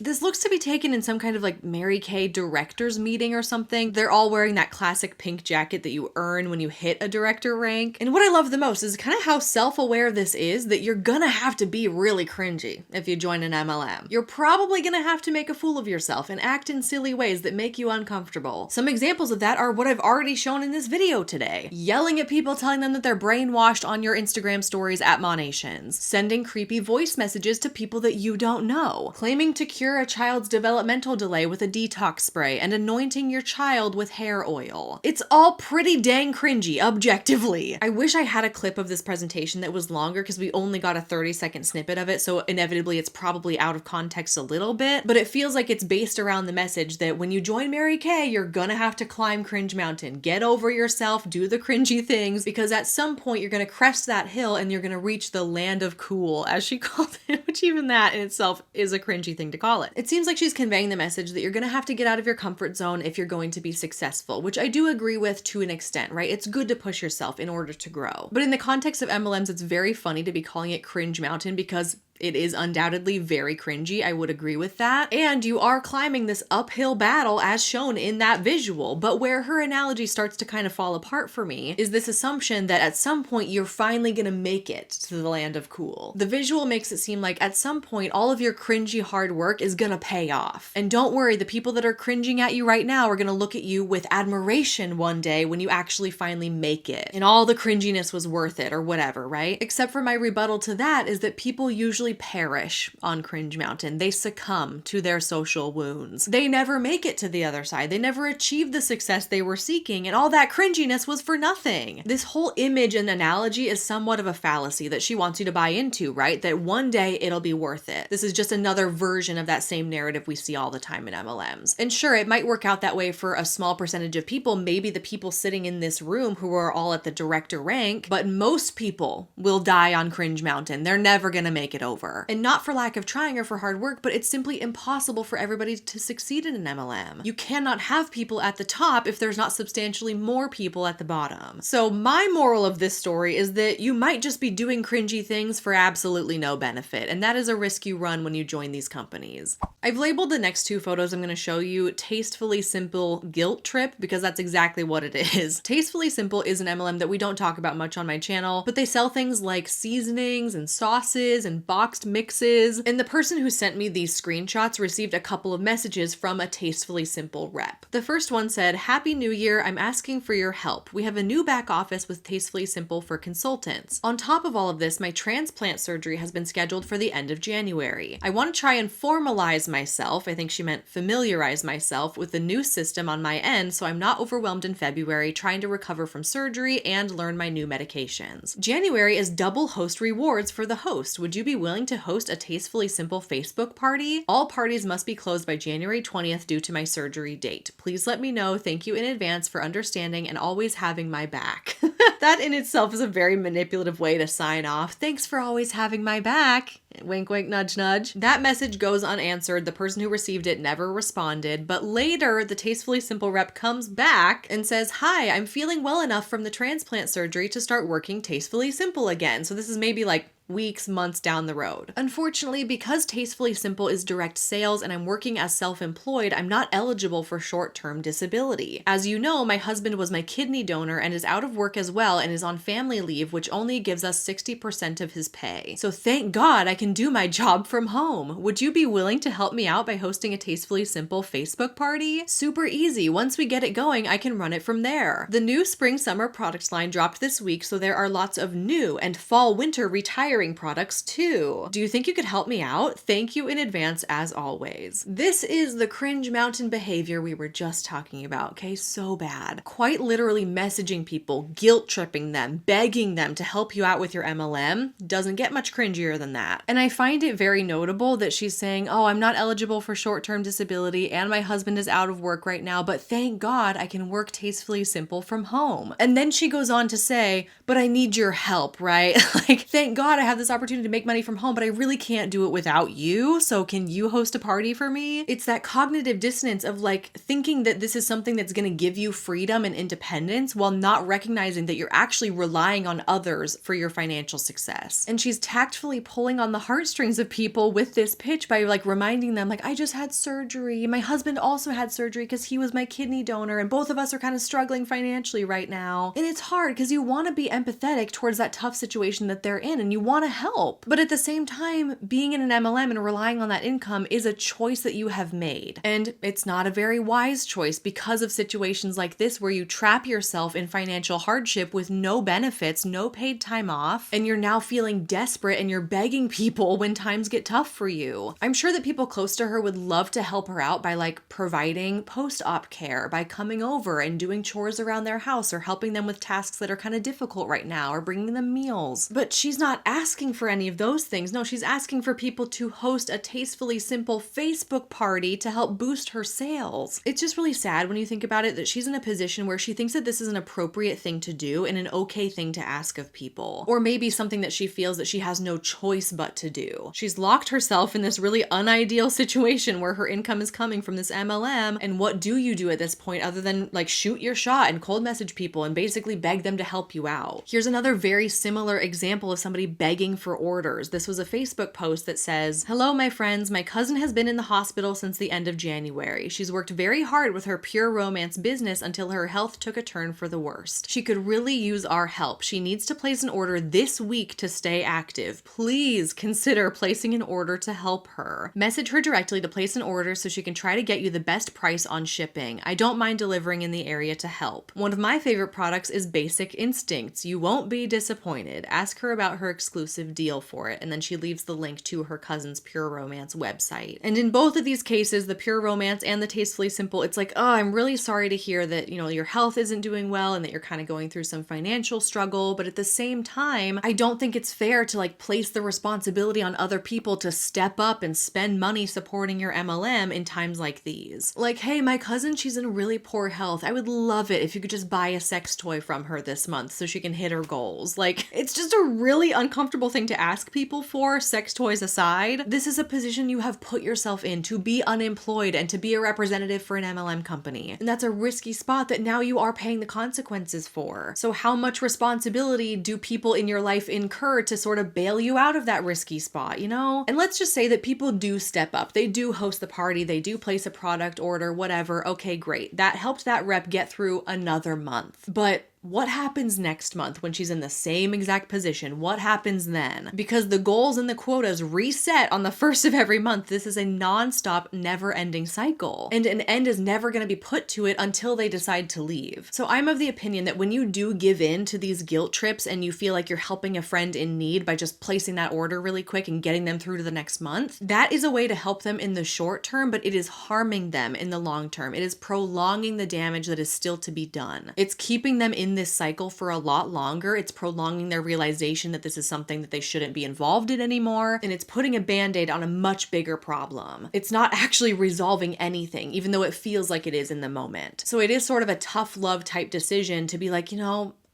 This looks to be taken in some kind of like Mary Kay director's meeting or something. They're all wearing that classic pink jacket that you earn when you hit a director rank. And what I love the most is kind of how self-aware this is, that you're gonna have to be really cringy if you join an MLM. You're probably gonna have to make a fool of yourself and act in silly ways that make you uncomfortable. Some examples of that are what I've already shown in this video today. Yelling at people, telling them that they're brainwashed on your Instagram stories at Monations. Sending creepy voice messages to people that you don't know. Claiming to cure a child's developmental delay with a detox spray and anointing your child with hair oil. It's all pretty dang cringy, objectively. I wish I had a clip of this presentation that was longer because we only got a 30-second snippet of it, so inevitably it's probably out of context a little bit, but it feels like it's based around the message that when you join Mary Kay, you're gonna have to climb Cringe Mountain. Get over yourself, do the cringy things, because at some point you're gonna crest that hill and you're gonna reach the land of cool, as she called it, which even that in itself is a cringy thing to call it. It seems like she's conveying the message that you're gonna have to get out of your comfort zone if you're going to be successful, which I do agree with to an extent, right? It's good to push yourself in order to grow. But in the context of MLMs, it's very funny to be calling it Cringe Mountain because it is undoubtedly very cringy. I would agree with that. And you are climbing this uphill battle as shown in that visual. But where her analogy starts to kind of fall apart for me is this assumption that at some point you're finally gonna make it to the land of cool. The visual makes it seem like at some point all of your cringy hard work is gonna pay off. And don't worry, the people that are cringing at you right now are gonna look at you with admiration one day when you actually finally make it. And all the cringiness was worth it or whatever, right? Except for my rebuttal to that is that people usually perish on Cringe Mountain. They succumb to their social wounds. They never make it to the other side. They never achieve the success they were seeking, and all that cringiness was for nothing. This whole image and analogy is somewhat of a fallacy that she wants you to buy into, right? That one day it'll be worth it. This is just another version of that same narrative we see all the time in MLMs. And sure, it might work out that way for a small percentage of people, maybe the people sitting in this room who are all at the director rank, but most people will die on Cringe Mountain. They're never gonna make it over. And not for lack of trying or for hard work, but it's simply impossible for everybody to succeed in an MLM. You cannot have people at the top if there's not substantially more people at the bottom. So my moral of this story is that you might just be doing cringy things for absolutely no benefit, and that is a risk you run when you join these companies. I've labeled the next two photos I'm going to show you Tastefully Simple Guilt Trip because that's exactly what it is. Tastefully Simple is an MLM that we don't talk about much on my channel, but they sell things like seasonings and sauces and boxed mixes, and the person who sent me these screenshots received a couple of messages from a Tastefully Simple rep. The first one said, "Happy New Year, I'm asking for your help. We have a new back office with Tastefully Simple for consultants. On top of all of this, my transplant surgery has been scheduled for the end of January. I want to try and formalize myself," I think she meant familiarize myself, "with the new system on my end so I'm not overwhelmed in February trying to recover from surgery and learn my new medications. January is double host rewards for the host. Would you be willing to host a Tastefully Simple Facebook party? All parties must be closed by January 20th due to my surgery date. Please let me know. Thank you in advance for understanding and always having my back." That in itself is a very manipulative way to sign off. Thanks for always having my back. Wink, wink, nudge, nudge. That message goes unanswered. The person who received it never responded, but later the Tastefully Simple rep comes back and says, "Hi, I'm feeling well enough from the transplant surgery to start working Tastefully Simple again." So this is maybe like weeks, months down the road. Unfortunately, because Tastefully Simple is direct sales and I'm working as self-employed, I'm not eligible for short-term disability. As you know, my husband was my kidney donor and is out of work as well and is on family leave, which only gives us 60% of his pay. So thank God I can do my job from home. Would you be willing to help me out by hosting a Tastefully Simple Facebook party? Super easy. Once we get it going, I can run it from there. The new spring-summer products line dropped this week, so there are lots of new and fall-winter retiring products too. Do you think you could help me out? Thank you in advance as always. This is the Cringe Mountain behavior we were just talking about, okay? So bad. Quite literally messaging people, guilt tripping them, begging them to help you out with your MLM doesn't get much cringier than that. And I find it very notable that she's saying, "Oh, I'm not eligible for short-term disability and my husband is out of work right now, but thank God I can work Tastefully Simple from home." And then she goes on to say, "But I need your help, right?" Like, thank God I have this opportunity to make money from home, but I really can't do it without you. So can you host a party for me? It's that cognitive dissonance of like thinking that this is something that's going to give you freedom and independence while not recognizing that you're actually relying on others for your financial success. And she's tactfully pulling on the heartstrings of people with this pitch by like reminding them like, I just had surgery. My husband also had surgery because he was my kidney donor and both of us are kind of struggling financially right now. And it's hard because you want to be empathetic towards that tough situation that they're in and you want to help. But at the same time, being in an MLM and relying on that income is a choice that you have made. And it's not a very wise choice because of situations like this where you trap yourself in financial hardship with no benefits, no paid time off, and you're now feeling desperate and you're begging people when times get tough for you. I'm sure that people close to her would love to help her out by like providing post-op care, by coming over and doing chores around their house or helping them with tasks that are kind of difficult right now or bringing them meals. But she's not asking for any of those things. No, she's asking for people to host a tastefully simple Facebook party to help boost her sales. It's just really sad when you think about it that she's in a position where she thinks that this is an appropriate thing to do and an okay thing to ask of people. Or maybe something that she feels that she has no choice but to do. She's locked herself in this really unideal situation where her income is coming from this MLM. And what do you do at this point other than like shoot your shot and cold message people and basically beg them to help you out? Here's another very similar example of somebody begging for orders. This was a Facebook post that says, "Hello, my friends. My cousin has been in the hospital since the end of January. She's worked very hard with her pure romance business until her health took a turn for the worst. She could really use our help. She needs to place an order this week to stay active. Please consider placing an order to help her. Message her directly to place an order so she can try to get you the best price on shipping. I don't mind delivering in the area to help. One of my favorite products is Basic Instincts. You won't be disappointed. Ask her about her exclusive deal for it." And then she leaves the link to her cousin's Pure Romance website. And in both of these cases, the Pure Romance and the Tastefully Simple, it's like, oh, I'm really sorry to hear that, your health isn't doing well and that you're kind of going through some financial struggle. But at the same time, I don't think it's fair to like place the responsibility on other people to step up and spend money supporting your MLM in times like these. Like, hey, my cousin, she's in really poor health. I would love it if you could just buy a sex toy from her this month so she can hit her goals. Like, it's just a really uncomfortable thing to ask people for, sex toys aside. This is a position you have put yourself in to be unemployed and to be a representative for an MLM company. And that's a risky spot that now you are paying the consequences for. So how much responsibility do people in your life incur to sort of bail you out of that risky spot, And let's just say that people do step up. They do host the party. They do place a product order, whatever. Okay, great. That helped that rep get through another month. But what happens next month when she's in the same exact position? What happens then? Because the goals and the quotas reset on the first of every month. This is a nonstop, never-ending cycle. And an end is never going to be put to it until they decide to leave. So I'm of the opinion that when you do give in to these guilt trips and you feel like you're helping a friend in need by just placing that order really quick and getting them through to the next month, that is a way to help them in the short term, but it is harming them in the long term. It is prolonging the damage that is still to be done. It's keeping them in this cycle for a lot longer. It's prolonging their realization that this is something that they shouldn't be involved in anymore. And it's putting a band-aid on a much bigger problem. It's not actually resolving anything, even though it feels like it is in the moment. So it is sort of a tough love type decision to be like,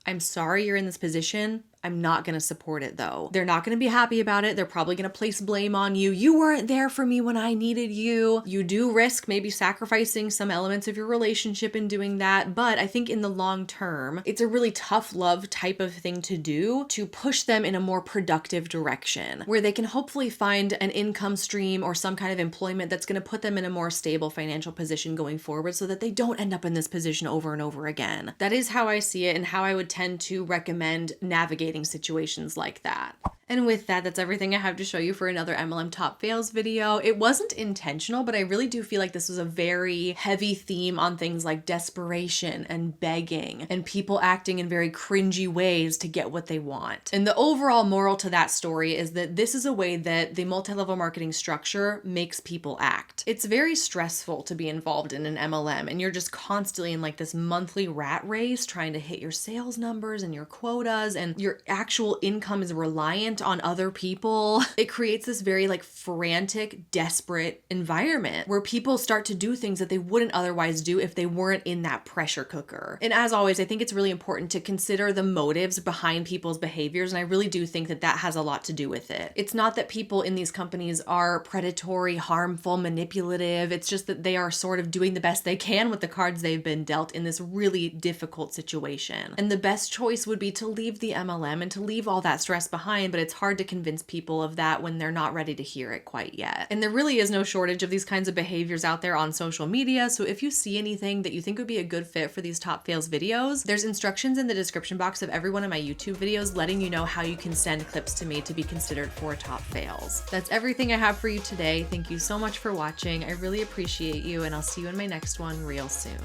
I'm sorry you're in this position. I'm not going to support it though. They're not going to be happy about it. They're probably going to place blame on you. You weren't there for me when I needed you. You do risk maybe sacrificing some elements of your relationship in doing that. But I think in the long term, it's a really tough love type of thing to do to push them in a more productive direction where they can hopefully find an income stream or some kind of employment that's going to put them in a more stable financial position going forward so that they don't end up in this position over and over again. That is how I see it and how I would tend to recommend navigating situations like that. And with that, that's everything I have to show you for another MLM Top Fails video. It wasn't intentional, but I really do feel like this was a very heavy theme on things like desperation and begging and people acting in very cringy ways to get what they want. And the overall moral to that story is that this is a way that the multi-level marketing structure makes people act. It's very stressful to be involved in an MLM, and you're just constantly in like this monthly rat race trying to hit your sales numbers and your quotas, and your your actual income is reliant on other people, it creates this very like frantic, desperate environment where people start to do things that they wouldn't otherwise do if they weren't in that pressure cooker. And as always, I think it's really important to consider the motives behind people's behaviors. And I really do think that that has a lot to do with it. It's not that people in these companies are predatory, harmful, manipulative. It's just that they are sort of doing the best they can with the cards they've been dealt in this really difficult situation. And the best choice would be to leave the MLM and to leave all that stress behind, but it's hard to convince people of that when they're not ready to hear it quite yet. And there really is no shortage of these kinds of behaviors out there on social media. So if you see anything that you think would be a good fit for these top fails videos, there's instructions in the description box of every one of my YouTube videos letting you know how you can send clips to me to be considered for top fails. That's everything I have for you today. Thank you so much for watching. I really appreciate you, and I'll see you in my next one real soon.